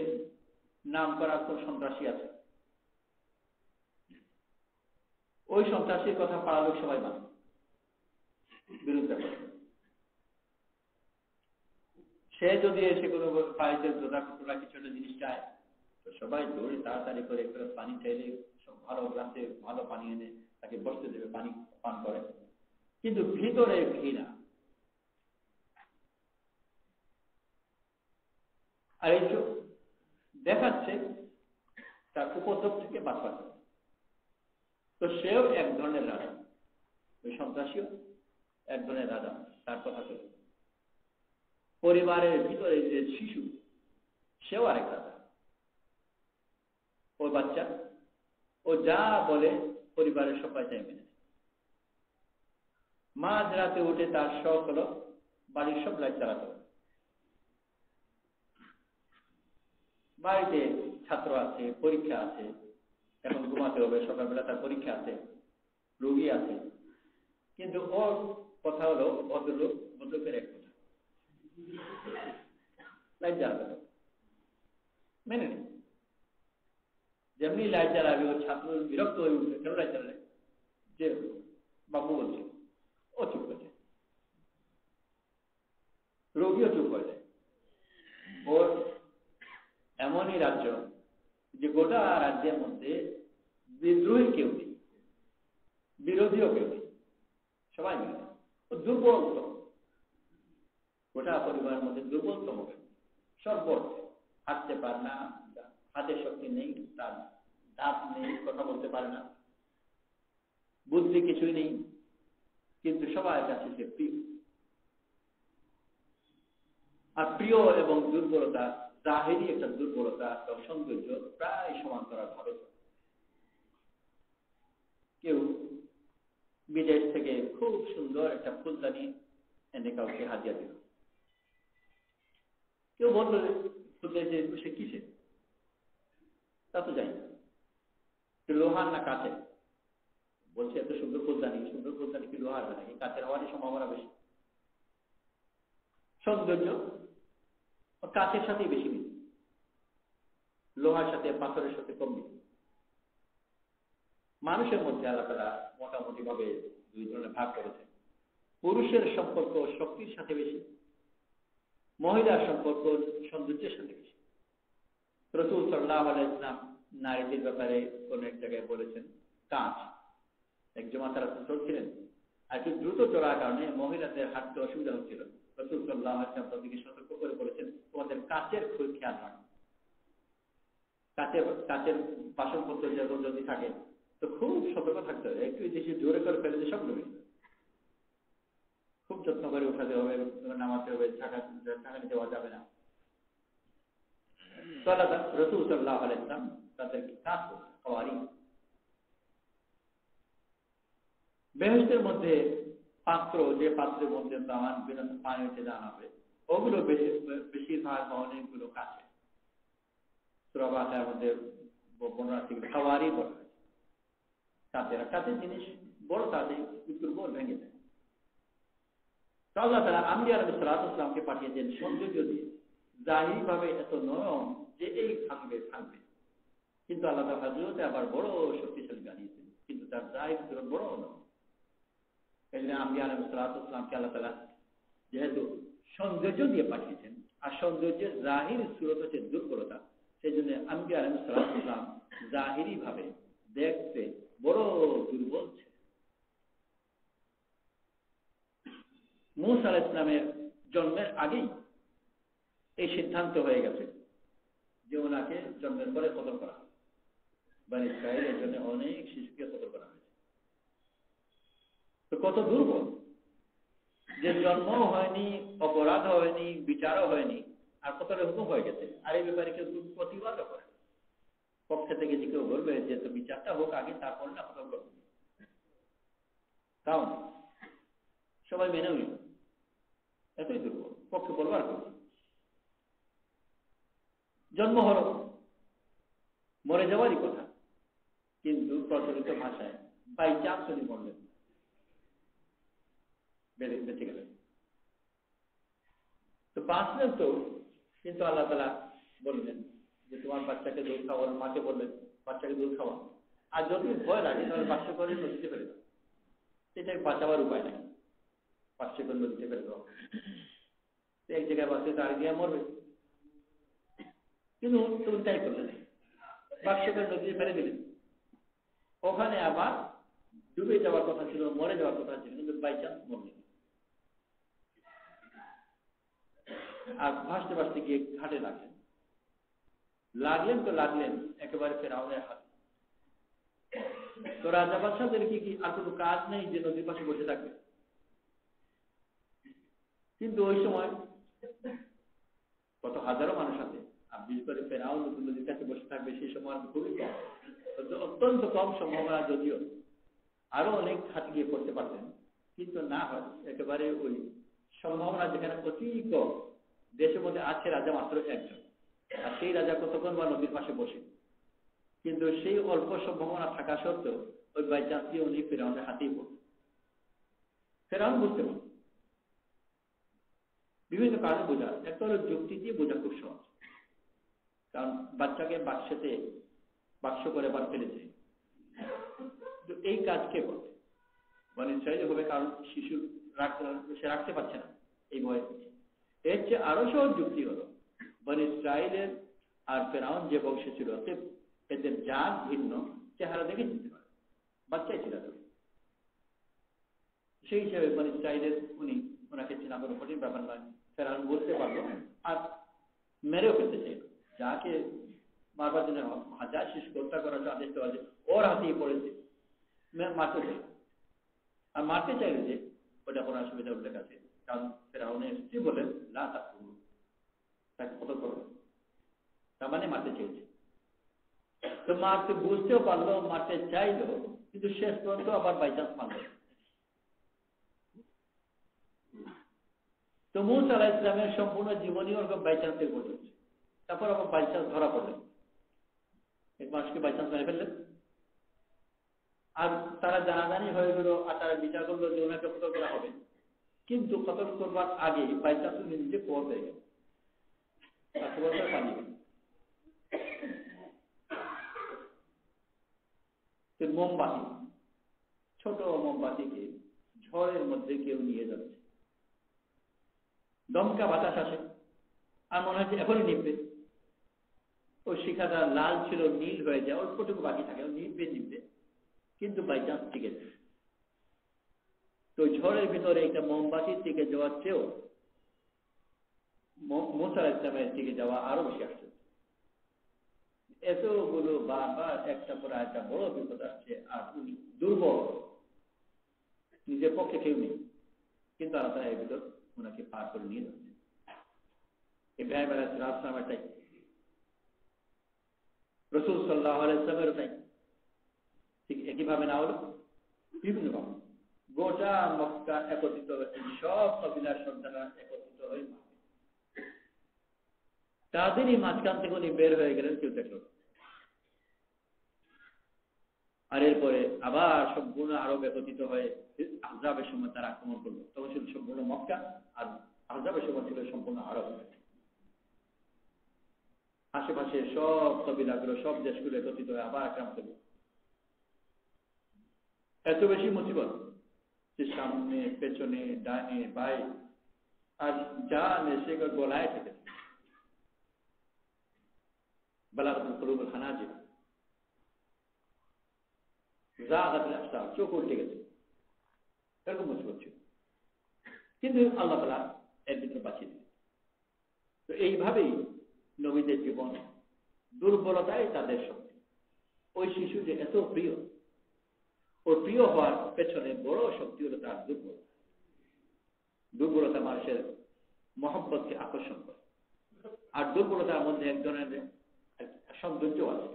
নাম করার কোন সন্ত্রাসী আছে, ওই সন্ত্রাসীর কথা পাড়ার লোক সবাই মানে, বিরোধিতা করে। সে যদি এসে কোনো পাইতে জোড়া কিছু একটা জিনিস চায়, তো সবাই দৌড়ে তাড়াতাড়ি করে একটু পানি চাইলে সব ভালো গ্লাসে ভালো পানি এনে তাকে বসতে দেবে, পানি পান করে, কিন্তু ভিতরে ঘৃণা। আর এই দেখাচ্ছে তার উপদ্রব থেকে বাঁচবার। তো সেও এক ধরনের রাজা, ওই সন্ত্রাসীও এক ধরনের রাজা। তার কথা চলে পরিবারের ভিতরে যে শিশু, সেও আরেক রাজা। ওই বাচ্চা ও যা বলে পরিবারের সবাই তাই মেনে। মাঝ রাতে উঠে তার শখ হলো বাড়ির সব লাইট চালাতে হবে। বাড়িতে ছাত্র আছে, পরীক্ষা আছে, এখন ঘুমাতে হবে, সকালবেলা তার পরীক্ষা আছে, রোগী আছে, কিন্তু ওর কথা হলো ভদ্রলোকের এক কথা, লাইট জ্বালাতে হবে, মেনে নেই। যেমনি লাইট জ্বালাবে ওর ছাত্র বিরক্ত হয়ে উঠবে, কেন লাইট জ্বালালে, যে বাবু বলছে, ও চুপ করছে, রোগীও চুপ করে যায়। ওর এমনই রাজ্য যে গোটা রাজ্যের মধ্যে বিদ্রোহী কেউ নেই, বিরোধীও কেউ নেই, সবাই মিলে। ও দুর্বলতম, গোটা পরিবারের মধ্যে দুর্বলতম, সব বড়, হাঁটতে পারে না, হাতের শক্তি নেই, তার দাঁত নেই, কথা বলতে পারে না, বুদ্ধি কিছুই নেই, কিন্তু সবার কাছে সে প্রিয়। আর প্রিয় এবং দুর্বলতা, জাহেরি একটা দুর্বলতা এবং সৌন্দর্য প্রায় সমান্তরাল ভাবে। কেউ বিদেশ থেকে খুব সুন্দর একটা ফুলদানি এনে কাউকে হাজিয়া দিল, কেউ বলল ফুলদানি সে কিসে, তা তো জানি না, লোহার না কাঠের, বলছে এত সুন্দর ফুলদানি কি লোহার হয় নাকি, কাঠের হওয়ারই সম্ভাবনা বেশি। সৌন্দর্য কাঠের সাথেই বেশি মিল, লোহার সাথে পাথরের সাথে কম মিল। মানুষের মধ্যে আল্লাহ তাআলা মোটামুটি ভাবে দুই ধরনের ভাগ করেছে। পুরুষের সম্পর্ক শক্তির সাথে বেশি, মহিলার সম্পর্ক সৌন্দর্যের সাথে বেশি। রাসূল সাল্লাল্লাহু আলাইহি ওয়াসাল্লাম নারীদের ব্যাপারে কোন এক জায়গায় বলেছেন কাঁচ। এক জমাতে রাসূল চলছিলেন, আর একটু দ্রুত চলার কারণে মহিলাদের হাঁটতে অসুবিধা হচ্ছিল। রাসূল সাল্লাল্লাহু আলাইহি ওয়াসাল্লাম তাদেরকে সতর্ক করে বলেছেন, তোমাদের কাচের খেয়াল রাখো, কাচের বাসনপত্র যদি থাকে তো খুব সতর্ক থাকতে হবে, একটু বেশি জোরে করে ফেলে সব ডুবে, খুব যত্ন করে উঠাতে হবে, নামাতে হবে, ঢাকা দেওয়া যাবে না। রাসূল সাল্লাল্লাহু আলাইহি ওয়াসাল্লাম তাদেরকে কাজ করতে, বেহেশতের মধ্যে পাত্র, যে পাত্রের মধ্যে পানিতে দান হবে, ওগুলো বেশিরভাগ অনেকগুলো কাছে সূরা বাকারার মধ্যে খাওয়ারই বলা হয়। কাছে জিনিস বড় কাছে দুর্বল ভেঙে দেয়। তো আল্লাহ তাআলা আম্বিয়া আলাইহিস সালাতু ওয়াস সালামকে পাঠিয়েছেন সৌন্দর্য দিয়ে, জাহিরি ভাবে এত নরম যে এই ভাঙবে। কিন্তু আল্লাহ তাআলা হযরতে আবার বড় শক্তিশালী বানিয়েছেন, কিন্তু তার জাহির ছিল বড় নরম। এই জন্য আম্বিয়া আলাইহিস সালাতু ওয়াস সালামকে আল্লাহ তাআলা যেহেতু সৌন্দর্য দিয়ে পাঠিয়েছেন, আর সৌন্দর্যের জাহির সুরত হচ্ছে দুর্বলতা, সেই জন্য আম্বিয়া আলাইহিস সালাতু ওয়াস সালাম জাহিরি ভাবে দেখতে বড় দুর্বল ছিল। মূসা আলাইহিস সালামের জন্মের আগেই এই সিদ্ধান্ত হয়ে গেছে যে ওনাকে জন্মের পরে কতল করা হবে। বনী ইসরাঈলের জন্য অনেক শিশুকে কতল করা হয়েছে। তো কত দুর্বল যে জন্মও হয়নি, অপরাধ হয়নি, বিচারও হয়নি, আর কতটা হুকুম হয়ে গেছে, আর এই ব্যাপারে কেউ প্রতিবাদও করে পক্ষে থেকে যে কেউ বলবে যে তো বিচারটা হোক আগে, তারপর না কতল করবে, তাও না, সবাই মেনেও নিল। এতই দুর্বল, পক্ষে বলবার করবে। জন্ম হল, মরে যাওয়ারই কথা, কিন্তু প্রচলিত ভাষায় বাই চান্স উনি মরলেন, বেঁচে গেলেন। তো বাঁচলেন তো, কিন্তু আল্লাহ তাআলা বললেন যে তোমার বাচ্চাকে দুধ খাওয়ার, মাকে বললেন বাচ্চাকে দুধ খাওয়া, আর যদি ভয় লাগে তাহলে বাচ্চা করে নদীতে ফেলে দাও। এটাই বাঁচাবার উপায় নাই, বাচ্চা করে নদীতে ফেলে দাও। এক জায়গায় বাচ্চা তার গিয়ে মরবে, কিন্তু তুমি তাই করলেন, বাচ্চা করে নদীতে ফেলে দিলেন। ওখানে আবার ডুবে যাওয়ার কথা ছিল, মরে যাওয়ার কথা ছিল, কিন্তু বাই চান্স মরলেন। আর ভাসতে ভাসতে গিয়ে ঘাটে লাগলেন একেবারে ফেরাউনের হাতে। তো রাজা বাদশাদের কি আর কোনো কাজ নেই যে নদীর পাশে বসে থাকবে? কিন্তু ওই সময় কত হাজারো মানুষ আছে, আর বিশেষ করে ফেরাউন নদীর কাছে বসে থাকবে সেই সময় খুবই কম, অত্যন্ত কম সম্ভাবনা। যদিও আরো অনেক হাতে গিয়ে পড়তে পারতেন, কিন্তু না হয় একেবারে ওই সম্ভাবনা যেখানে অতি কম। দেশের মধ্যে আছে রাজা মাত্র একজন, আর সেই রাজা কতক্ষণ বা নদীর পাশে বসে, কিন্তু সেই অল্প সম্ভাবনা থাকা সত্ত্বেও ওই বাই চান্স দিয়ে উনি ফেরাউনের হাতেই পড়বে। ফেরাউন বুঝতে পারবে বিভিন্ন কারণে বোঝা, একটা হলো যুক্তি দিয়ে বোঝা খুব সহজ, কারণ বাচ্চাকে বাক্স করে বার ফেলেছে, এই কাজ কে করবে? বনী ইসরাঈল হবে, কারণ শিশু সে রাখতে পারছে না এই ভয়ে। এর চেয়ে আরো সহজ যুক্তি হলো বনী ইসরাঈলের আর ফেরাউন যে বংশে ছিল এদের জাত ভিন্ন, চেহারা দেখে চিনতে পারে, বাচ্চাই ছিল। সেই হিসাবে বনী ইসরাঈলের ওনাকে চেনা কোনো কঠিন ব্যাপার নয়। ফেরাউন বলতে পারলো আর মেরেও ফেলতে চাইল, যাকে মারবার জন্য হাজার শিশু হত্যা করার আদেশ দেওয়া যে ওর হাতেই পড়েছে, মারতে চাইল। আর মারতে চাইলে যে ওটা কোনো অসুবিধা উল্লেখ আছে, কারণ ফেরাউনের স্ত্রী বলেন না তাকে কত করবে, তার মানে মারতে চেয়েছে। তো মারতে বুঝতেও পারলো, মারতে চাইলো, কিন্তু শেষ পর্যন্ত আবার বাইচান্স মারল। তো মূসা আলাইহিস সালামের সম্পূর্ণ জীবনী ওরকম বাইচান্সের ঘটেছে। তারপর আবার বাইচান্স ধরা পড়লেন, এক মানুষকে বাইচান্স মেরে ফেললেন, আর তারা জানাজানি হয়ে গেল, আর তারা বিচার করলো যে ওনাকে কতল করা হবে। কিন্তু কতল করবার আগে বাইচান্স নিজে পথ হয়ে গেল, পালিয়ে গেল। মোমবাতি, ছোট মোমবাতিকে ঝড়ের মধ্যে কেউ নিয়ে যাচ্ছে, দমকা বাতাস আসে, আর মনে হচ্ছে এখনই নিভবে। ওই শিখাটা লাল ছিল, নীল হয়ে যায়, অল্পটুকু বাকি থাকে, নিভবে, কিন্তু বাইচান্স টিকে যায়। তো ঝড়ের ভিতরে একটা মোমবাতির দিকে যাওয়ার চেয়েও মূসা আলাইহিস সালামের দিকে যাওয়া আরো বেশি আসছে। এতগুলো বারবার একটা পর একটা বড় বিপদ আসছে, আর উনি দুর্বল, নিজের পক্ষে কেউ নেই, কিন্তু আল্লাহ তাআলা এর ভিতর ওনাকে পার করে নিয়ে যাচ্ছে। ইব্রাহিম আলাইহিস সালামের তাই, রাসূল সাল্লাল্লাহু আলাইহি ওয়াসাল্লামের তাই, ঠিক একইভাবে না হলো বিভিন্ন ভাবে গোটা মক্কা একত্রিত হয়েছে, সব কবিলার সন্তানরা একত্রিত হয়ে তাদেরই মাঝখান থেকে উনি বের হয়ে গেলেন, কেউ দেখল। আর এরপরে আবার সম্পূর্ণ আরব একত্রিত হয়ে আহজাবের সময় তারা আক্রমণ করলো। তখন ছিল সম্পূর্ণ মক্কা, আর আহজাবের সময় ছিল সম্পূর্ণ আরব। আশেপাশে সব কবিলাগুলো, সব দেশগুলো একত্রিত হয়ে আবার আক্রমণ করলো। এত বেশি মুসিবত যে সামনে পেছনে ডানে বাই আর যা নেশে গলায় থেকে বালাগাতুল কুলুবুল হানাজির, যাগাতুল আবসার, চোখ উল্টে গেছে, এরকম মুসিবত ছিল। কিন্তু আল্লাহ তাআলা এর ভিতরে বাঁচিয়ে দিলেন। তো এইভাবেই নবীদের জীবন, দুর্বলতাই তাদের শক্তি। ওই শিশু যে এত প্রিয়, ওর প্রিয় হওয়ার পেছনে বড় শক্তি হলো তার দুর্বলতা। দুর্বলতা মানুষের মহব্বতকে আকর্ষণ করে। আর দুর্বলতার মধ্যে একজনের সৌন্দর্য আছে।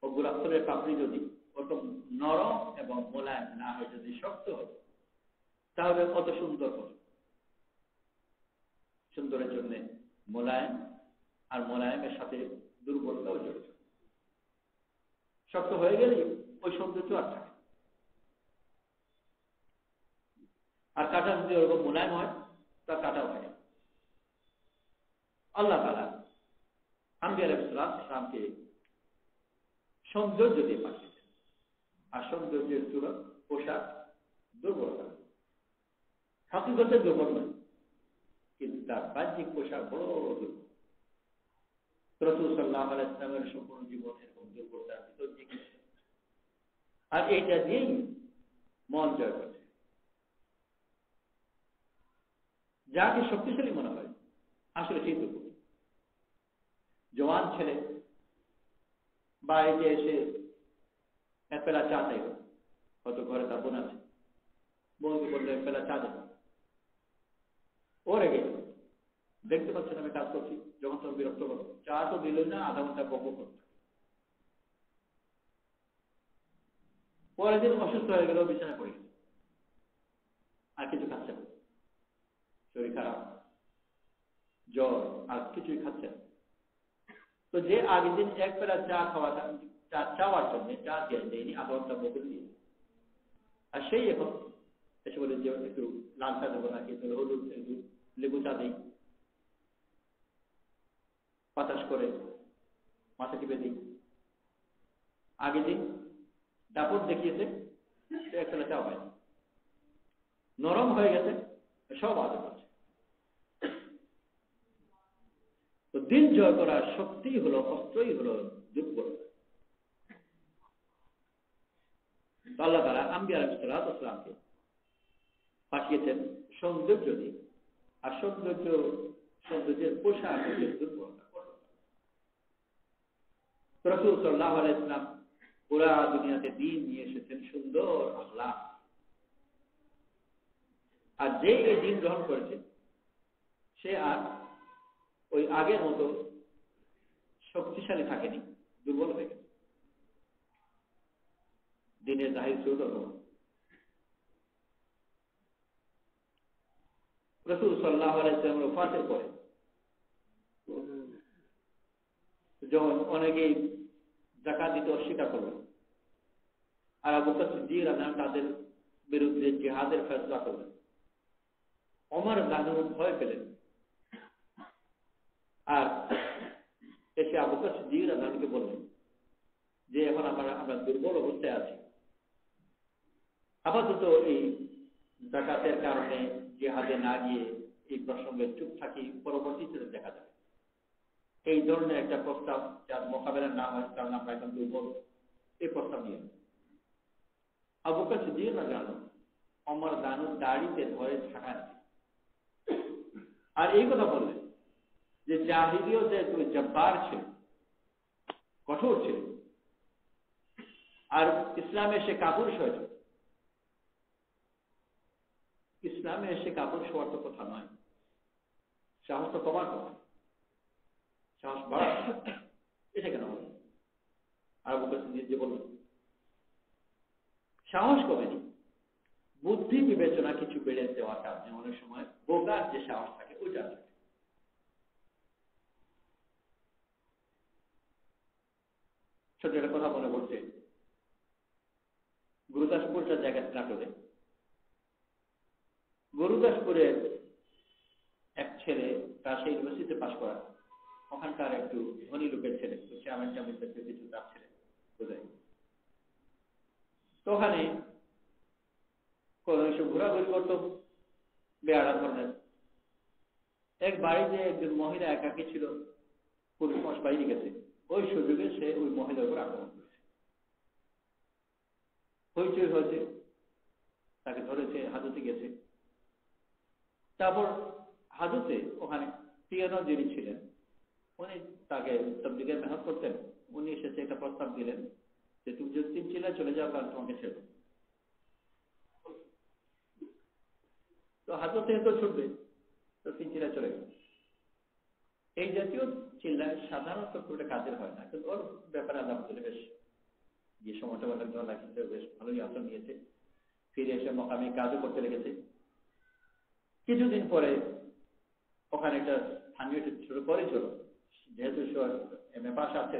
ও গোলাপ ফুলের পাপড়ি যদি ওরকম নরম এবং মোলায়েম না হয়, যদি শক্ত হয়, তাহলে কত সুন্দর হবে। সুন্দরের জন্য মোলায়েম, আর মোলায়েমের সাথে দুর্বলতাও জড়িত। শক্ত হয়ে গেলে ওই সৌন্দর্য আর থাকে। আর কাটা যদি ওরকম মোলায়েম হয়, তা কাটাও হয়। আল্লাহ তাআলা আম্বিয়া আলাইহিস সালামকে সৌন্দর্য দিয়ে পাঠিয়েছেন। আর সৌন্দর্যের তুলনা পোশাক দুর্বলতা, হাকিকতে দুর্বল নয়, কিন্তু তার বাহ্যিক পোশাক বড় দুর্বল। রাসূল সাল্লাল্লাহু আলাইহি ওয়াসাল্লামের সম্পূর্ণ জীবন এরকম দুর্বলতার ভিতর দিয়ে গেছে। আর এইটা দিয়েই মন জয় করছে। যাকে শক্তিশালী মনে হয় আসলে সেই দুর্বল। জওয়ান ছেলে বাড়িতে এসে এক বেলা চা চাইল, হয়তো ঘরে তার বোন আছে, বোনকে বললো এক বেলা চা দেন। ও রেগে গেল, দেখতে পাচ্ছেন আমি কাজ করছি, যখন তোর বিরক্ত করো, চা তো দিল না, আধা ঘন্টা বকবক করতো। পরের দিন অসুস্থ হয়ে গেল, বিছানায় পড়ে গেল, আর কিছু খাচ্ছে না, শরীর খারাপ, জ্বর, আর কিছুই খাচ্ছে না। তো যে আগের দিন এক বেলা চা চাওয়ার জন্য চা দিয়ে দেয়নি, আধা ঘন্টা বকুল দিয়ে, আর সেই এখন এসে বলে যে একটু লাল চা দেবো নাকি, হলুদ একটু লেবু চা দিই, বাতাস করে মাথা টিপে দিই। আগের দিন দাপট দেখিয়েছে, এক বেলা চা হয়, নরম হয়ে গেছে, সব আদর আছে। তো দিন জয় করার শক্তি হলো, অস্ত্রই হলো দুর্বলতা। আল্লাহ তাআলা আম্বিয়া আলাইহিস সালামকে পাঠিয়েছেন সৌন্দর্য দিয়ে। আর সৌন্দর্যের পোশাক হচ্ছে দুর্বলতা। রাসূল সাল্লাল্লাহু আলাইহি ওয়াসাল্লাম পুরা দুনিয়াতে দ্বীন নিয়ে এসেছেন, সুন্দর আখলাক। আর যে এই দ্বীন গ্রহণ করেছে, সে আর ওই আগের মতো শক্তিশালী থাকেনি, দুর্বল হয়ে গেছে। দিনের জাহির ছিল রাসূল সাল্লাল্লাহু আলাইহি ওয়াসাল্লামের ওফাতের পরে যখন অনেকেই যাকাত দিতে অস্বীকার করল, আর আবু বকর সিদ্দিক রাদিয়াল্লাহু আনহু তাদের বিরুদ্ধে জিহাদের ফয়সালা করলেন, ওমর রাদিয়াল্লাহু আনহু ভয় পেলেন। আর এসে আবু বকর সিদ্দিক রাদিয়াল্লাহু আনহুকে বললেন যে এখন আমরা দুর্বল অবস্থায় আছি, আপাতত এই যাকাতের কারণে জিহাদে না গিয়ে এই প্রসঙ্গে চুপ থাকি, পরবর্তীতে দেখা যাবে। এই ধরনের একটা প্রস্তাব যার মোকাবেলা না হয়, কারণ আমরা এখন দুর্বল, এই প্রস্তাব নিয়ে আবু বকর সিদ্দিক রাদিয়াল্লাহু আনহু ওমর রাদিয়াল্লাহু আনহুর দাড়িতে ধরে ঝাঁকান। আর এই কথা বললেন যে জাহিলিয়তে তুই জব্বার ছিল, কঠোর ছিল, আর ইসলামে এসে কাপুরুষ হয়েছে। ইসলামে এসে কাপুরুষ হওয়ার তো কথা নয়, সাহস তো কমার কথা, সাহস বাড়ার, এটা কেন হবে? আর আবু বকর সিদ্দিক যে বললেন সাহস কমেনি, বুদ্ধি বিবেচনা কিছু বেড়ে দেওয়ার কারণে অনেক সময় বোকার যে সাহস থাকে ওইটা থাকে। ছোট একটা কথা মনে পড়ছে, গুরুদাসপুরটা জায়গা নাটোরে। গুরুদাসপুরের এক ছেলে রাজশাহী ইউনিভার্সিটিতে পাশ করা, ওখানকার একটু ধনী লোকের ছেলে, চেয়ারম্যান কিছু তার ছেলে বোঝায়। তো ওখানে কোন এসব ঘোরাঘুরি করতো বেয়ারা ধরনের। এক বাড়িতে একজন মহিলা একাকী ছিল, পুরুষ মাস বাইরে গেছে, ওই সুযোগে সে ওই মহিলার উপর আক্রমণ করেছে। হইচই হয়েছে, তাকে ধরেছে, হাজতে গেছে। তারপর হাজতে ওখানে পিয়ানো যিনি ছিলেন উনি তাকে তবলিগের মেহনত করতেন, উনি এসেছে একটা প্রস্তাব দিলেন যে তুমি যদি 3 চিল্লায় চলে যাও তাহলে তোমাকে ছেড়ে। তো হাজতে তো ছুটবে, তো 3 চিল্লায় চলে গেল। এই জাতীয় চিল্লায় সাধারণত খুব একটা কাজের হয় না, কিন্তু ওর ব্যাপারে আলহামদুলিল্লাহ বেশ যে সময়টা অনেক ধরনের লাগছে, বেশ ভালোই আসন নিয়েছে। ফিরে এসে মকামি কাজও করতে লেগেছে। কিছুদিন পরে ওখানে একটা স্থানীয় শুরু করেছিল, যেহেতু এম এ পাস আছে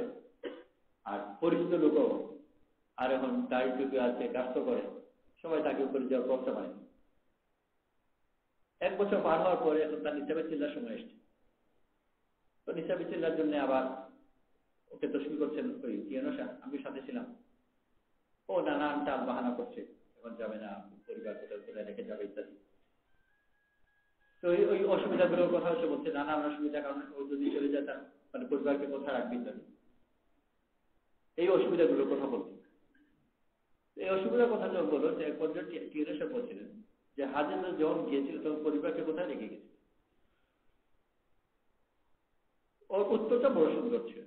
আর পরিচিত লোকও, আর এখন দায়ী টুকু আছে, কাজ করে, সবাই তাকে উপরে যাওয়ার করতে পারে। 1 বছর পার হওয়ার পরে এখন তার নিসাবে চিল্লার সময় এসছে। তো নিসাবে চিল্লার জন্য আবার ওকে তশকিল করছেন ওই পিয়ানো আমি সাথে ছিলাম। ও নানান টাল বাহানা করছে, এখন যাবে না, পরিবার কোথায় রেখে যাবে ইত্যাদি। তো ওই অসুবিধাগুলোর কথা হচ্ছে বলছে, নানান অসুবিধা, কারণ ও যদি চলে যায় তার মানে পরিবারকে কোথায় রাখবে ইত্যাদি, এই অসুবিধাগুলোর কথা বলছে। এই অসুবিধার কথা যখন বলো যে এক পর্যায়ে টিএনএসে বলছিলেন যে হাজে যখন গিয়েছিল তখন পরিবারকে কোথায় রেখে গেছে। ওর উত্তরটা বড় সুন্দর ছিল,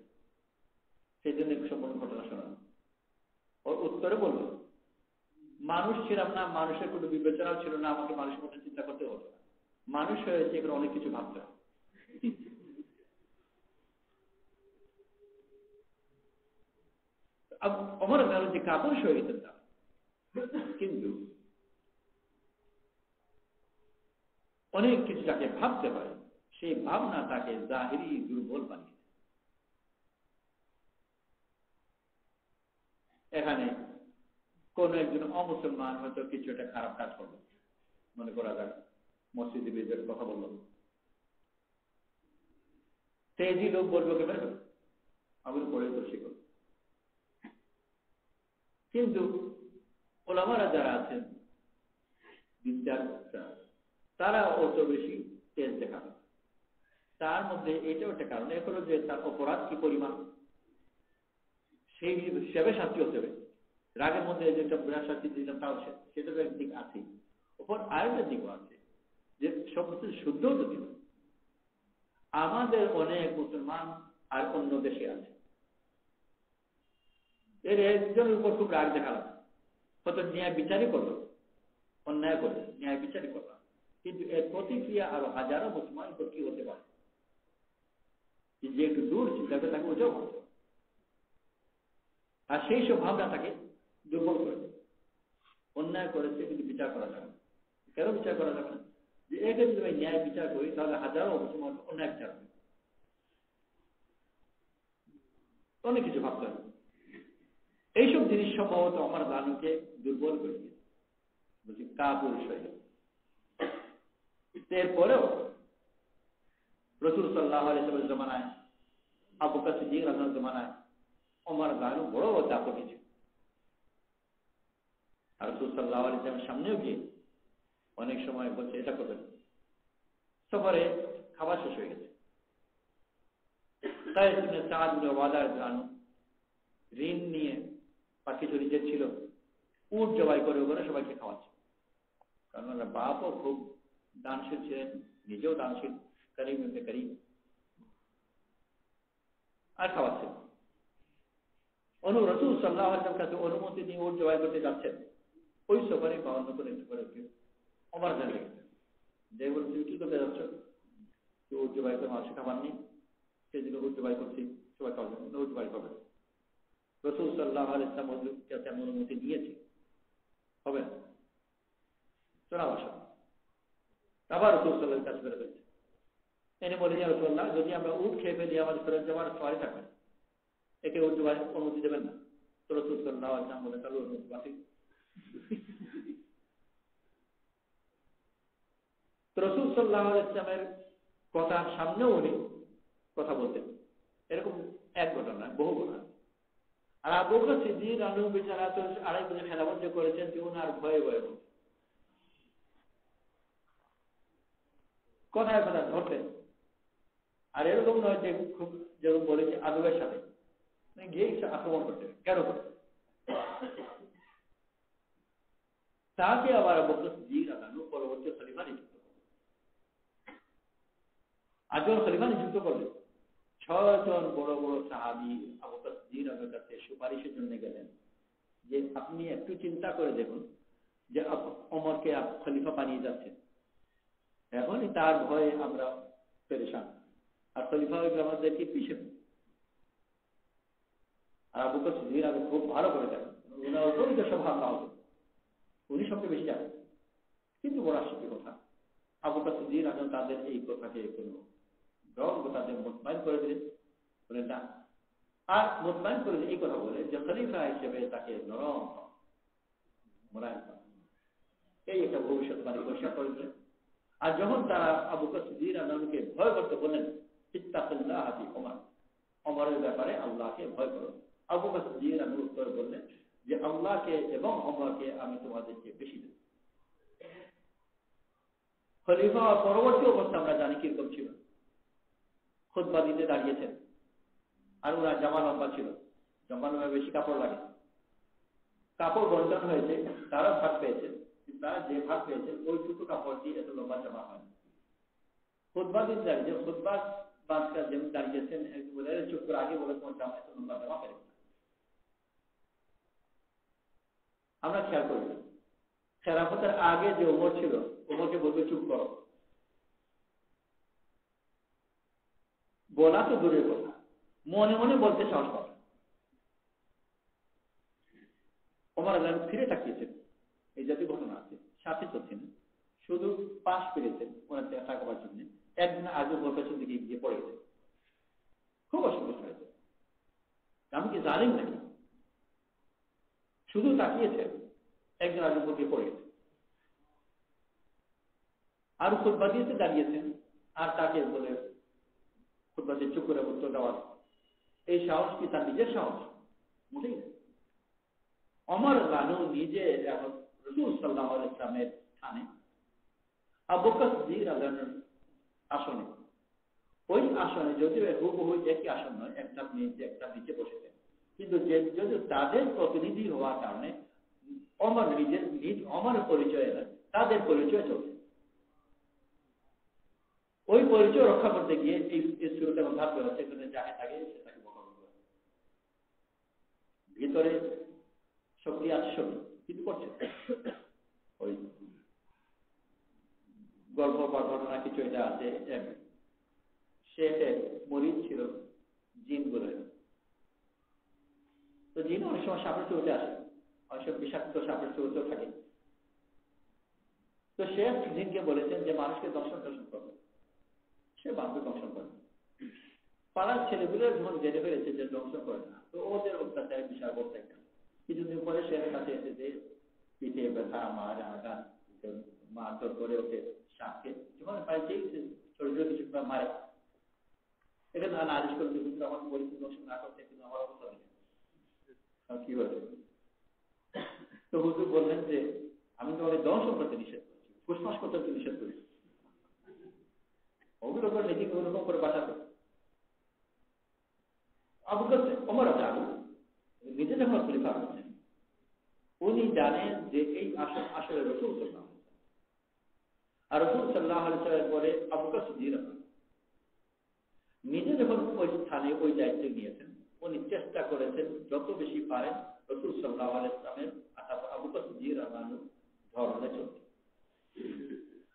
সেই জন্য সম্পূর্ণ ঘটনা শোনানো। ওর উত্তরে বলল, মানুষ ছিলাম না, মানুষের কোনো বিবেচনাও ছিল না, আমাকে মানুষের মধ্যে চিন্তা করতে হতো না, মানুষ হয়েছে এখানে অনেক কিছু ভাবতে হবে। আমার যে কাপড় হয়ে গেছেন তা, কিন্তু অনেক কিছু যাকে ভাবতে হয় সেই ভাবনা তাকে জাহিরি দুর্বল বানিয়ে। এখানে কোন একজন অমুসলমান হয়তো কিছু একটা খারাপ কাজ করলো, মনে করা যাক মসজিদে বিজয়ের কথা বলল, তেজি লোক বলবো কে বের আমি পরে দোষী করব। কিন্তু ওলামারা যারা আছেন বিদ্যার্থীরা, তারা অত বেশি তেজ দেখাবে। তার মধ্যে এটাও একটা কারণ হলো যে তার অপরাধ কি পরিমাণ, সেই হিসাবে শাস্তি হতে হবে। রাগের মধ্যে যেটা বিরাট শাস্তি দিলাম তাও সেটা তো একদিক আছে, ওপর আরেকটা দিকও আছে যে সমস্ত শুদ্ধ তো দিল। আমাদের অনেক মুসলমান আর অন্য দেশে আছে, এর একজনের উপর খুব রাগ দেখালাম, হয়তো ন্যায় বিচারই করলো, অন্যায় করলো, ন্যায় বিচারই করলাম, কিন্তু এর প্রতিক্রিয়া আরো হাজারো মুসলমান উপর কি হতে পারে, যে একটু দূর চিন্তা করে তাকে ওটাও করতে হবে। আর সেই সব ভাবনা তাকে দুর্বল করে দেবে। অন্যায় করেছে কিন্তু বিচার করা যাবে না। কেন বিচার করা যাবে না? যে একে যদি আমি ন্যায় বিচার করি তাহলে হাজারো মুসলমান অন্যায় বিচার হবে, অনেক কিছু ভাবতে হবে। এইসব জিনিস সম্ভবত আমার দানুকে দুর্বল করে দিয়েছে, বলছি কাপুরুষ হয়ে গেছে। এরপরেও রাসূল সাল্লাল্লাহু আলাইহি ওয়াসাল্লামের জমানায়, আবু বকর সিদ্দিক রাদিয়াল্লাহু জমানায় ওমর দানু বড় দাপটি ছিল। আর রাসূল সাল্লাল্লাহু আলাইহি ওয়াসাল্লামের সামনেও গিয়ে অনেক সময় বলছে এটা করবেন। সফরে খাবার শেষ হয়ে গেছে, তাই তিনি সাদ ইবনে ওবাদা রাদিয়াল্লাহু ঋণ নিয়ে বা কিছু নিজের ছিল, উট জবাই করে ওখানে সবাইকে খাওয়াচ্ছে। কারণ বাপও খুব দানশীল ছিলেন, নিজেও দানশীল, করিম ইবনে করিম, আর খাওয়াচ্ছেন। রাসূল সাল্লাল্লাহু আলাইহি ওয়াসাল্লামের কাছে অনুমতি নিয়ে উট জবাই করতে যাচ্ছেন। ওই সফরে বা অন্য কোনো সফরে ওমর জানতে গেছেন, যে বলছে কি করতে যাচ্ছ? উট জবাই করে মানুষ খাবার নেই, সেদিন উট জবাই করছি, সবাই খাওয়াবেন, উট জবাই করবেন। রাসূল সাল্লাল্লাহু আলাইহি ওয়াসাল্লাম কাছে অনুমতি নিয়েছে, হবে না। চোরাম আসন। আবার রাসূল সাল্লাল্লাহু আলাইহি ওয়াসাল্লাম কাছে ফেরত এসেছে, এনে বলে ইয়া রাসূলুল্লাহ, যদি আমরা উট খেয়ে ফেলি আমাদের ফেরত যাওয়ার সওয়ারি থাকবে, একে উট জবাই অনুমতি দেবেন না? তো রাসূল সাল্লাল্লাহু আলাইহি ওয়াসাল্লাম বলে, তাহলে অনুমতি বাতিল। তো রাসূল সাল্লাল্লাহু আলাইহি ওয়াসাল্লামের কথার সামনেও উনি কথা বলতেন। এরকম এক ঘটনা, বহু ঘটনা। আর আবু বকর সিদ্দিক রাদিয়াল্লাহু বেচারা তো 2.5 বছর খেলাফত করেছেন, যে ওনার ভয়ে ভয়ে কথায় কথা ধরতেন। আর এরকম নয় যে খুব যেরকম বলেছে আদবের সাথে গিয়ে আক্রমণ করতেন। কেন করতেন? তাকে আবার আবু বকর সিদ্দিক রাদিয়াল্লাহু পরবর্তী খলিফা নিযুক্ত করলেন। আজল খলিফা নিযুক্ত করলেন। 6 জন বড় বড় সাহাবী আবু বকর সিদ্দিক রাদিয়াল্লাহু কাছে সুপারিশের জন্য গেলেন যে আপনি একটু চিন্তা করে দেখুন যে ওমরকে খলিফা বানিয়ে যাচ্ছেন, এখনই তার ভয়ে আমরা পেরেশান, আর খলিফা হয়ে আমাদেরকে পিছিয়ে। আর আবু বকর সিদ্দিক রাদিয়াল্লাহু খুব ভালো করে দেখেন, ওনার উপরই তো সব হামলা হতো, উনি সবচেয়ে বেশি জানেন। কিন্তু বড় আশ্চর্যের কথা, আবু বকর সিদ্দিক রাদিয়াল্লাহু তাদের এই কথাকে কোনো রঙ তাদের মোতমাইন করে দিলেন, বলেন না। আর মোতমাইন করে এই কথা বলে যে খলিফা হিসেবে তাকে নরম মোলায়েম করা, এই একটা ভবিষ্যৎবাণী পরিষ্কার করে দিলেন। আর যখন তারা আবু বকর সিদ্দিক রাদিয়াল্লাহুকে ভয় করতে বললেন, ইত্তাকিল্লাহ ফি ওমর, ওমরের ব্যাপারে আল্লাহকে ভয় করো, আবু বকর সিদ্দিক রাদিয়াল্লাহু উত্তর বললেন যে আল্লাহকে এবং ওমরকে আমি তোমাদেরকে বেশি দেব। খলিফা পরবর্তী অবস্থা আমরা জানি কিরকম ছিল। খুতবা দিতে দাঁড়িয়েছেন, আর ওনার জামা লম্বা ছিল, জামা লম্বা বেশি কাপড় লাগে, কাপড় বন্টন হয়েছে, তারা ভাগ পেয়েছেন, তারা যে ভাগ পেয়েছেন ওইটুকু কাপড় দিয়ে এত লম্বা জামা হয়। খুতবা দিতে দাঁড়িয়ে খুতবা বাদশাহ যেমন দাঁড়িয়েছেন, বলে চুপ করে আগে বলে তোমার জামা এত লম্বা জামা পেরে। আমরা খেয়াল করি খেলাফতের আগে যে ওমর ছিল, ওমরকে বলবে চুপ করো, বলা তো দূরের কথা, মনে মনে বলতে সাহস পাবে। ওমর রাদিয়াল্লাহু ফিরে তাকিয়েছেন, এই জাতীয় ঘটনা আছে, সাথে চলছেন, শুধু পাশ পেরেছেন ওনার তাকাবার জন্য, একদিন আগে বলতেছেন দিকে গিয়ে পড়ে গেছে, খুব অসুবিধা হয়েছে, আমি কি জানেন নাকি? শুধু তাকিয়েছেন, একজন আগে বলতে পড়ে গেছে। আর খুতবা দিতে দাঁড়িয়েছেন, আর তাকে বলে খুতবা দিয়ে চুপ করে উত্তর দেওয়ার এই সাহস কি তার নিজের সাহস? মোটেই না। ওমর রাদিয়াল্লাহু নিজে এখন রাসূল সাল্লাল্লাহু আলাইহি ওয়াসাল্লামের স্থানে আবু বকর সিদ্দিক রাদিয়াল্লাহু আসনে, ওই আসনে যদিও হুবহু একই আসন নয়, একটা নিচে একটা নিচে বসেছেন, কিন্তু যদি তাদের প্রতিনিধি হওয়ার কারণে ওমর নিজের নিজ ওমরের পরিচয় নয়, তাদের পরিচয় চলছে। ওই পরিচয় রক্ষা করতে গিয়ে এই শুরুতে ভাবতে হচ্ছে যাকে থাকে সে তাকে বকাবকি করে, ভিতরে শক্তি আছে, শক্তি কিন্তু করছে। ওই গল্প বা ঘটনা কিছু এটা আছে, সে মরিদ ছিল জিন বলে। তো জিন অনেক সময় সাপের চৌতে আসে, অনেক সময় বিষাক্ত সাপের চৌতেও থাকে। তো সে জিনকে বলেছেন যে মানুষকে দর্শন করবে, সে বান্ধব দর্শন করে। পাড়ার ছেলেগুলো যখন জেনে ফেলেছে যে দর্শন করে না, তো ওদের অত্যাচারের বিষয় বলতে গেল। কিছুদিন পরে সে কাছে এসে যে পিঠে ব্যথা, আঘাত, মারধর করে ওকে সাপকে যখন পাইছে শরীরে কিছু মারে, এটা না আদেশ করে কিন্তু আমার পরিস্থিতি দর্শন না করতে, কিন্তু আমার অবস্থা নেই কি হয়েছে। তো হুজুর বললেন যে আমি তোমাকে দর্শন করতে নিষেধ করেছি, ফুসফাস করতে নিষেধ করেছি, ওগুলো করে নিজেকে ওরকম করে বাঁচাতে। আবু বকর ওমর রাদিয়াল্লাহু নিজে যখন খলিফা হচ্ছেন, উনি জানেন যে এই আসন আসলে রাসূল সাল্লাল্লাহু আলাইহি ওয়াসাল্লাম, আর রাসূল সাল্লাল্লাহু আলাইহি ওয়াসাল্লামের পরে আবু বকর সিদ্দিক রাদিয়াল্লাহু নিজে যখন ওই স্থানে ওই দায়িত্ব নিয়েছেন, উনি চেষ্টা করেছেন যত বেশি পারেন রাসূল সাল্লাল্লাহু আলাইহি ওয়াসাল্লামের আবু বকর সিদ্দিক রাদিয়াল্লাহু ধরনে চলতে।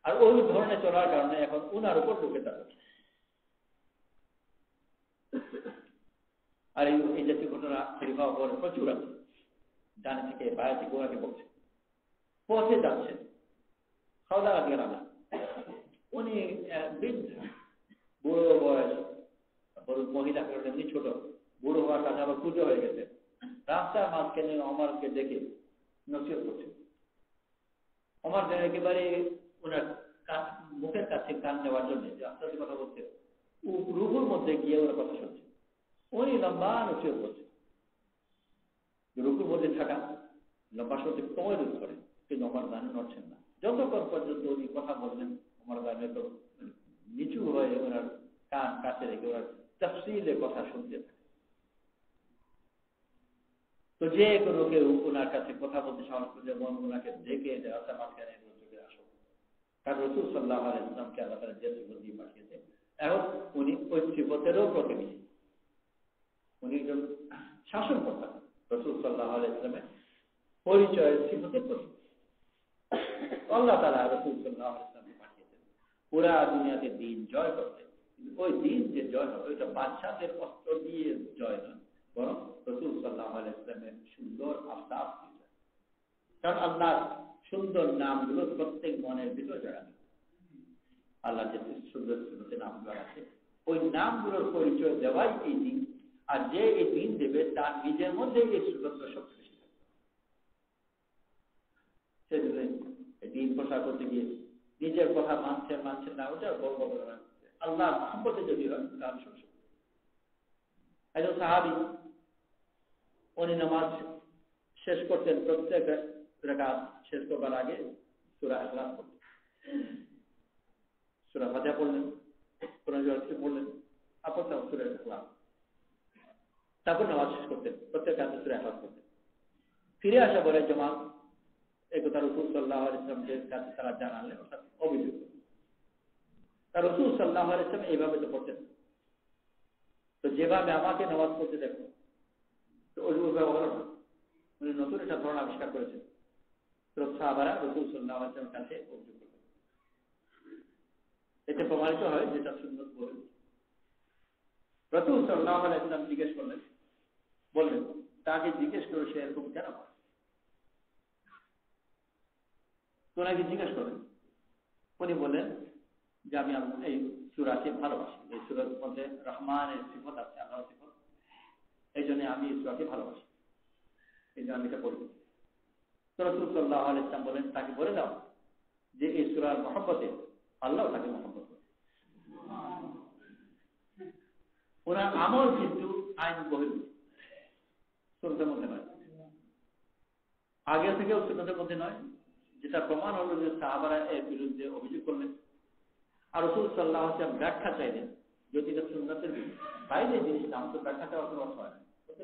আর ওই ধরনের চলার কারণে এখন উনার উপর ঢুকে যাবে। আর এই জাতীয় ঘটনা খলিফা হওয়ার প্রচুর আছে, ডানে থেকে বাইরে থেকে ওনাকে বলছে, পথে যাচ্ছেন, সওদা রাদিয়াল্লাহু আনহা, উনি বৃদ্ধা, বুড়ো বয়স, মহিলা এমনি ছোট, বুড়ো হওয়ার কাছে আবার পুজো হয়ে গেছে। রাস্তার মাঝখানে ওমরকে দেখে নসিহত করছে। ওমর একেবারে ওনার মুখের কাছে কান নেওয়ার জন্য আস্তে আস্তে কথা বলছে, রুহুর মধ্যে গিয়ে ওরা কথা শুনছে। উনি লম্বা নসিহত করছে, রুহুর মধ্যে থাকা লম্বা শুনতে সময় দূর করে, কিন্তু ওমর দানে নড়ছেন না। যতক্ষণ পর্যন্ত উনি কথা বললেন, ওমর দানে তো নিচু হয়ে ওনার কান কাছে রেখে ওনার তাফসীলে কথা শুনতে থাকে। তো যে কোনো কেউ ওনার কাছে কথা বলতে সাহস করে, যেমন ওনাকে দেখে রাস্তার মাঝখানে চলে আসো, কারণ রাসূল সাল্লাল্লাহু আলাইহি ওয়াসাল্লামকে আল্লাহ তাআলা যে সিফত দিয়ে পাঠিয়েছে, এখন উনি ওই সিফতেরও প্রতিনিধি। উনি একজন শাসনকর্তা, রাসূল সাল্লাল্লাহু আলাইহি ওয়াসাল্লামের পরিচয়ের সিফতের প্রতিনিধি। আল্লাহ তাআলা রাসূল সাল্লাল্লাহু আলাইহি ওয়াসাল্লামকে পাঠিয়েছেন পুরা দুনিয়াতে দ্বীন জয় করতে। ওই দ্বীন যে জয় হবে, ওইটা বাদশাদের অস্ত্র দিয়ে জয় নয়, বরং রাসূল সাল্লাল্লাহু আলাইহি ওয়াসাল্লামের সুন্দর আফতাব দিয়ে জয়। কারণ আল্লাহর সুন্দর নামগুলো প্রত্যেক মনের ভিতরে জায়গা, আল্লাহ যে সুন্দর সুন্দর নামগুলো আছে, ওই নামগুলোর পরিচয় দেওয়াই এই দিন। আর যে এই দিন দেবে তার নিজের মধ্যে এই সুগন্ধ শক্তি বেশি থাকবে। সেজন্য দিন প্রচার করতে গিয়ে নিজের কথা মানছে না, ওটা বড় বড় রাখছে। আল্লাহ মহব্বতে যদি হয় তাহলে সমস্যা। একজন সাহাবী, উনি নামাজ শেষ করতেন, প্রত্যেক রাকাত শেষ করবার আগে সূরা ইখলাস পড়তেন, সূরা ফাতিহা পড়লেন, কোরআন শরীফ পড়লেন, তারপর সূরা ইখলাস, তারপর নামাজ শেষ করতেন, প্রত্যেক রাকাতে সূরা ইখলাস পড়তেন। ফিরে আসা পরে জামাত একথা রাসূল সাল্লাল্লাহু আলাইহি ওয়াসাল্লামের কাছে তারা জানালেন, অর্থাৎ অভিযোগ। তার রাসূল সাল্লাল্লাহু আলাইহি ওয়াসাল্লাম এইভাবে তো পড়তেন, তো যেভাবে আমাকে নামাজ পড়তে দেখো, তো ওইভাবে হলো না। উনি নতুন একটা ধরন আবিষ্কার করেছেন। তো সাহাবারা রাসূল সাল্লাল্লাহু আলাইহি ওয়াসাল্লামের কাছে অভিযোগ করলেন। এতে প্রমাণিত হয় যেটা সুন্নাত বলে। রাসূল সাল্লাল্লাহু আলাইহি ওয়াসাল্লাম জিজ্ঞেস করলেন, বললেন তাকে জিজ্ঞেস করে সে এরকম কেন করে। তো ওনাকে জিজ্ঞেস করলেন, উনি বললেন যে আমি এই সূরাকে ভালোবাসি, এই সূরার মধ্যে রহমানের সিফত আছে, আল্লাহর সিফত, এই জন্য আমি এই সূরাকে ভালোবাসি, এই জন্য আমি এটা পড়ি। তো রাসূল সাল্লাল্লাহু আলাইহি ওয়াসাল্লাম বলেন, তাকে বলে দাও যে এই সূরার মহব্বতে আল্লাহ তাকে মহব্বত করে। ওনার আমল কিন্তু আইন বহির্ভূত, সুন্নাতের মধ্যে নয়, আগে থেকেও সুন্নাতের মধ্যে নয়। যেটা প্রমাণ হলো যে সাহাবারা এর বিরুদ্ধে অভিযোগ করলেন, আর রাসূল সাল্লাল্লাহু আলাইহি ওয়াসাল্লাম ব্যাখ্যা চাইলেন, যদি এটা সুন্নাতের বাইরে জিনিস নাম তো ব্যাখ্যা চাওয়ার কোনো অর্থ হয় না।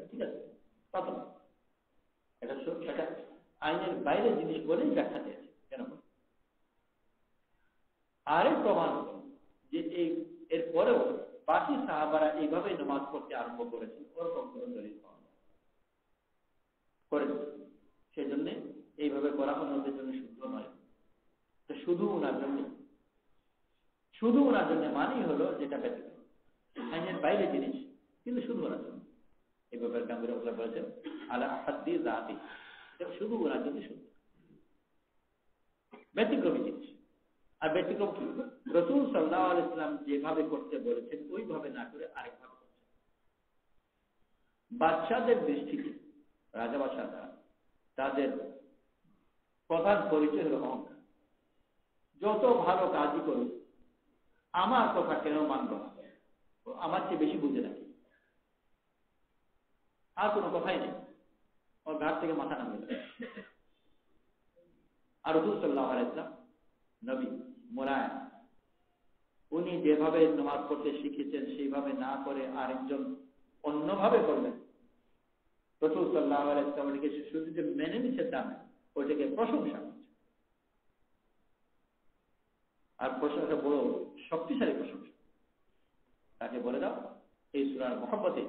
ঠিক আছে, তা তো এটা আইনের বাইরে জিনিস বলেই ব্যাখ্যা চেয়েছে কেন। আরেক প্রমাণ হলো যে এর পরেও বাকি সাহাবারা এইভাবে নামাজ পড়তে আরম্ভ করেছেন, ওরকম কোনো দলিল পাওয়া যায় করেন। সেই জন্য এইভাবে করা অন্যদের জন্য শুদ্ধ নয়, শুধু ওনার জন্য, শুধু ওনার জন্য মানেই হলো যেটা ব্যতিক্রম, আইনের বাইরে জিনিস, কিন্তু শুধু ওনার জন্য। এই ব্যাপারে কামবির ওসব বলেছেন আলা হাদ্দি যাতি, শুধু ওনার জন্য শুদ্ধ, ব্যতিক্রমী জিনিস। আর ব্যতিক্রম কি? রাসূল সাল্লাল্লাহু আলাইহি ওয়াসাল্লাম যেভাবে করতে বলেছেন ওইভাবে না করে আরেকভাবে করছেন। বাদশাদের দৃষ্টিতে, রাজা বাদশারা, তাদের প্রধান পরিচয় হলো অহংকার। যত ভালো কাজই করুক, আমার কথা কেন মানব না, আমার চেয়ে বেশি বুঝে নাকি, আর কোনো কথাই নেই, ওর ঘাট থেকে মাথা নামিয়ে দেয়। আর রাসূল সাল্লাল্লাহু আলাইহি ওয়াসাল্লাম নবী মুরায়, উনি যেভাবে নামাজ পড়তে শিখেছেন সেইভাবে না করে আরেকজন অন্যভাবে করলেন, রাসূল সাল্লাল্লাহু আলাইহি ওয়াসাল্লাম ওটাকে শুধু যে মেনে নিচ্ছে তা না, ওইটাকে প্রশংসা করছে। আর প্রশংসা বড় শক্তিশালী প্রশংসা। তাকে বলে দাও এই সূরার মহব্বতে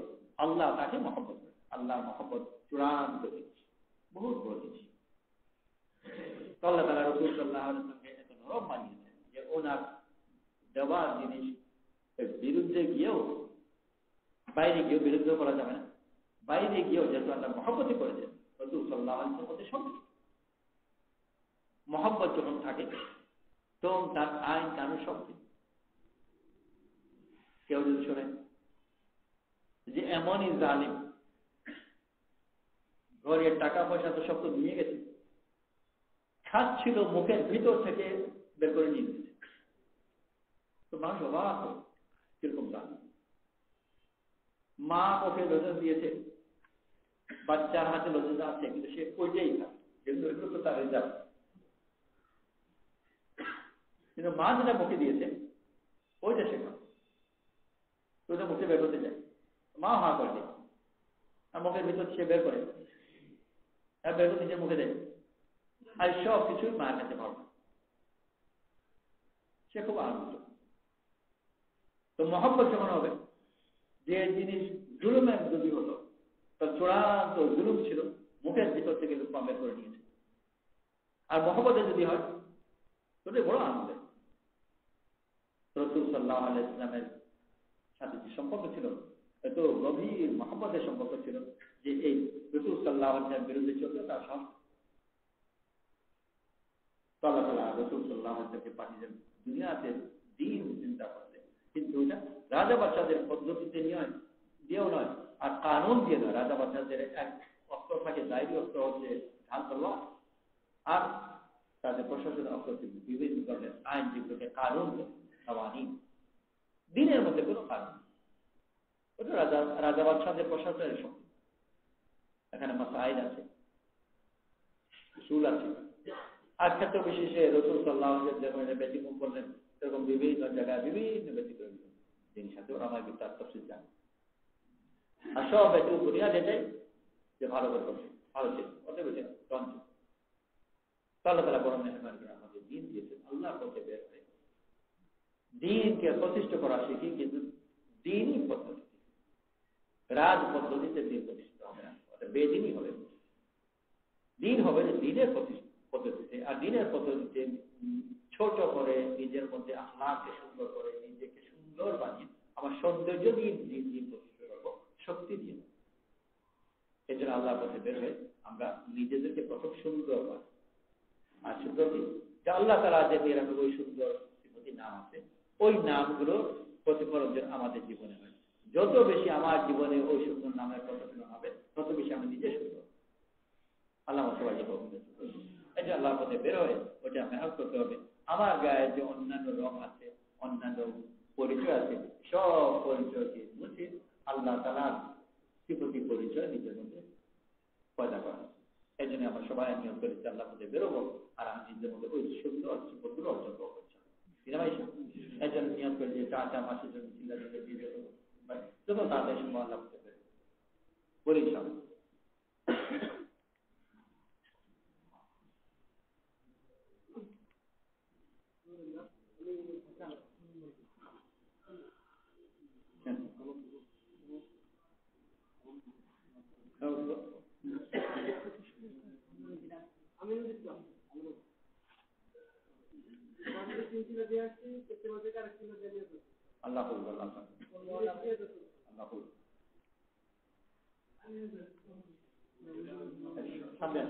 আল্লাহ তাকে মহব্বত করে। আল্লাহর মহব্বত চূড়ান্ত জিনিস, বহুত বড় জিনিস। আল্লাহ তাআলা রাসূল সাল্লাল্লাহু আলাইহি ওয়াসাল্লামকে এত নরম বানিয়েছেন যে ওনার দেওয়া জিনিস বিরুদ্ধে গিয়েও, বাইরে গিয়েও বিরুদ্ধে করা যাবে না, বাইরে গিয়েও যেহেতু আল্লাহ মহব্বতই করেছেন, রাসূল সাল্লাল্লাহু আলাইহি ওয়াসাল্লাম মহব্বত যখন থাকে তো তার আইন কানুন সব কেউ যদি শোনে যে এমনই জালিম, ঘরের টাকা পয়সা তো সব তো নিয়ে গেছে, খাচ্ছিল মুখের ভিতর থেকে বের করে নিয়ে গেছে, তো মানুষ অবাক কিরকম জালিম। মা ওকে লজেন্স দিয়েছে, বাচ্চার হাতে লজেন্স আছে, কিন্তু সে ওইটাই খায়, কিন্তু এগুলো তো তার রেজাল্ট। কিন্তু মা যেটা মুখে দিয়েছে ওইটা সে খায়, ওইটা মুখে বের করতে যায়, মা হা করে দেয়, আর মুখের ভিতর সে বের করে, আর বের করে নিজের মুখে দেয়, আর সব কিছুই মায়ের কাছে পারবে, সে খুব আনন্দ। তো মহব্বত যখন হবে, যে জিনিস জুলুমের যদি হতো, তার চূড়ান্ত জুলুম ছিল, মুখের ভিতর থেকে লোক বের করে নিয়েছে। আর মহব্বতে যদি হয় তাহলে বড় আনন্দ। রাসূল সাল্লাল্লাহু আলাইহি ওয়াসাল্লামের সাথে যে সম্পর্ক ছিল, এত গভীর মহব্বতের সম্পর্ক ছিল যে এই রাসূল সাল্লাল্লাহু আলাইহি ওয়াসাল্লামের বিরুদ্ধে চলতে তার সাহস, আল্লাহ তাআলা রাসূল সাল্লাল্লাহু আলাইহি ওয়াসাল্লামকে পাঠিয়েছেন দুনিয়াতে দ্বীন চিন্তা করতে, কিন্তু এটা রাজা বাদশাদের পদ্ধতিতে দিয়েও নয়, আর কানুন দিয়ে নয়। রাজা বাদশাদের এক অস্ত্র থাকে, দায়ী অস্ত্র হচ্ছে ঢাল তলোয়ার, আর তাদের প্রশাসনের অস্ত্র বিভিন্ন ধরনের আইন, যেগুলোকে কানুন কাওয়ানিন, দিনের মধ্যে কোনো কানুন, ওটা রাজা বাদশাদের প্রশাসনের শক্তি। এখানে মাসাইল আছে, উসুল আছে, আর ক্ষেত্র বিশেষে রাসূল সাল্লাল্লাহু আলাইহি ওয়াসাল্লাম ব্যতিক্রম করলেন, এরকম বিভিন্ন জায়গায় বিভিন্ন ব্যতিক্রম জিনিস আছে, ওরা আমার বিস্তার তফসিল জানে। আর সব ব্যতিক্রম বুনিয়াদ এটাই যে ভালো করে করছে, ভালো ছিল, অতএব এটা গ্রন্থ। আল্লাহ তাআলা বড় মেহরবান করে আমাদের দ্বীন দিয়েছেন, আল্লাহর পথে বের হয়ে দ্বীনকে প্রতিষ্ঠা করা শিখি, কিন্তু দ্বীনই পদ্ধতি, রাজ পদ্ধতিতে দ্বীন প্রতিষ্ঠিত হবে না, বেদিনই হবে। দ্বীন হবে দ্বীনের পদ্ধতিতে, আর দ্বীনের পদ্ধতিতে ছোট করে নিজের মধ্যে আখলাককে সুন্দর করে, নিজেকে সুন্দর বানিয়ে আমার সৌন্দর্য দিয়ে দ্বীন প্রতিষ্ঠা করবো, শক্তি দিয়ে। এই জন্য আল্লাহর পথে বের হয়ে আমরা নিজেদেরকে প্রথম সুন্দর বানাই, আর সুন্দর দিন যে আল্লাহ তাআলা যে ৯৯ সুন্দর সিফাতি নাম আছে, ওই নামগুলো প্রতিফলন যেন আমাদের জীবনে হয়। যত বেশি আমার জীবনে ওই সুন্দর নামের প্রতিফলন হবে, তত বেশি আমি নিজে সুন্দর। আল্লাহ সবাইকে এই যে আল্লাহর পথে বের হয়ে ওইটা মেহনত করতে হবে। আমার গায়ে যে অন্যান্য রং আছে, অন্যান্য পরিচয় আছে, সব পরিচয়কে মুছে আল্লাহ তাআলার সিফাতি পরিচয় নিজের মধ্যে পয়দা করা। এই জন্য আমরা সবাই নিয়ম করেছি আল্লাহ পথে বেরোবো, আর আমি নিজের মধ্যে ওই সুন্দর সিফাতগুলো অর্জন করবো। এই জন্য নিয়ম করে যে 4 মাসের জন্য চিন্তা করে দিয়ে দেবো, যত তাড়াতাড়ি সম্ভব আল্লাহ পথে বেরোবো বলি সব। আল্লাহ সামনে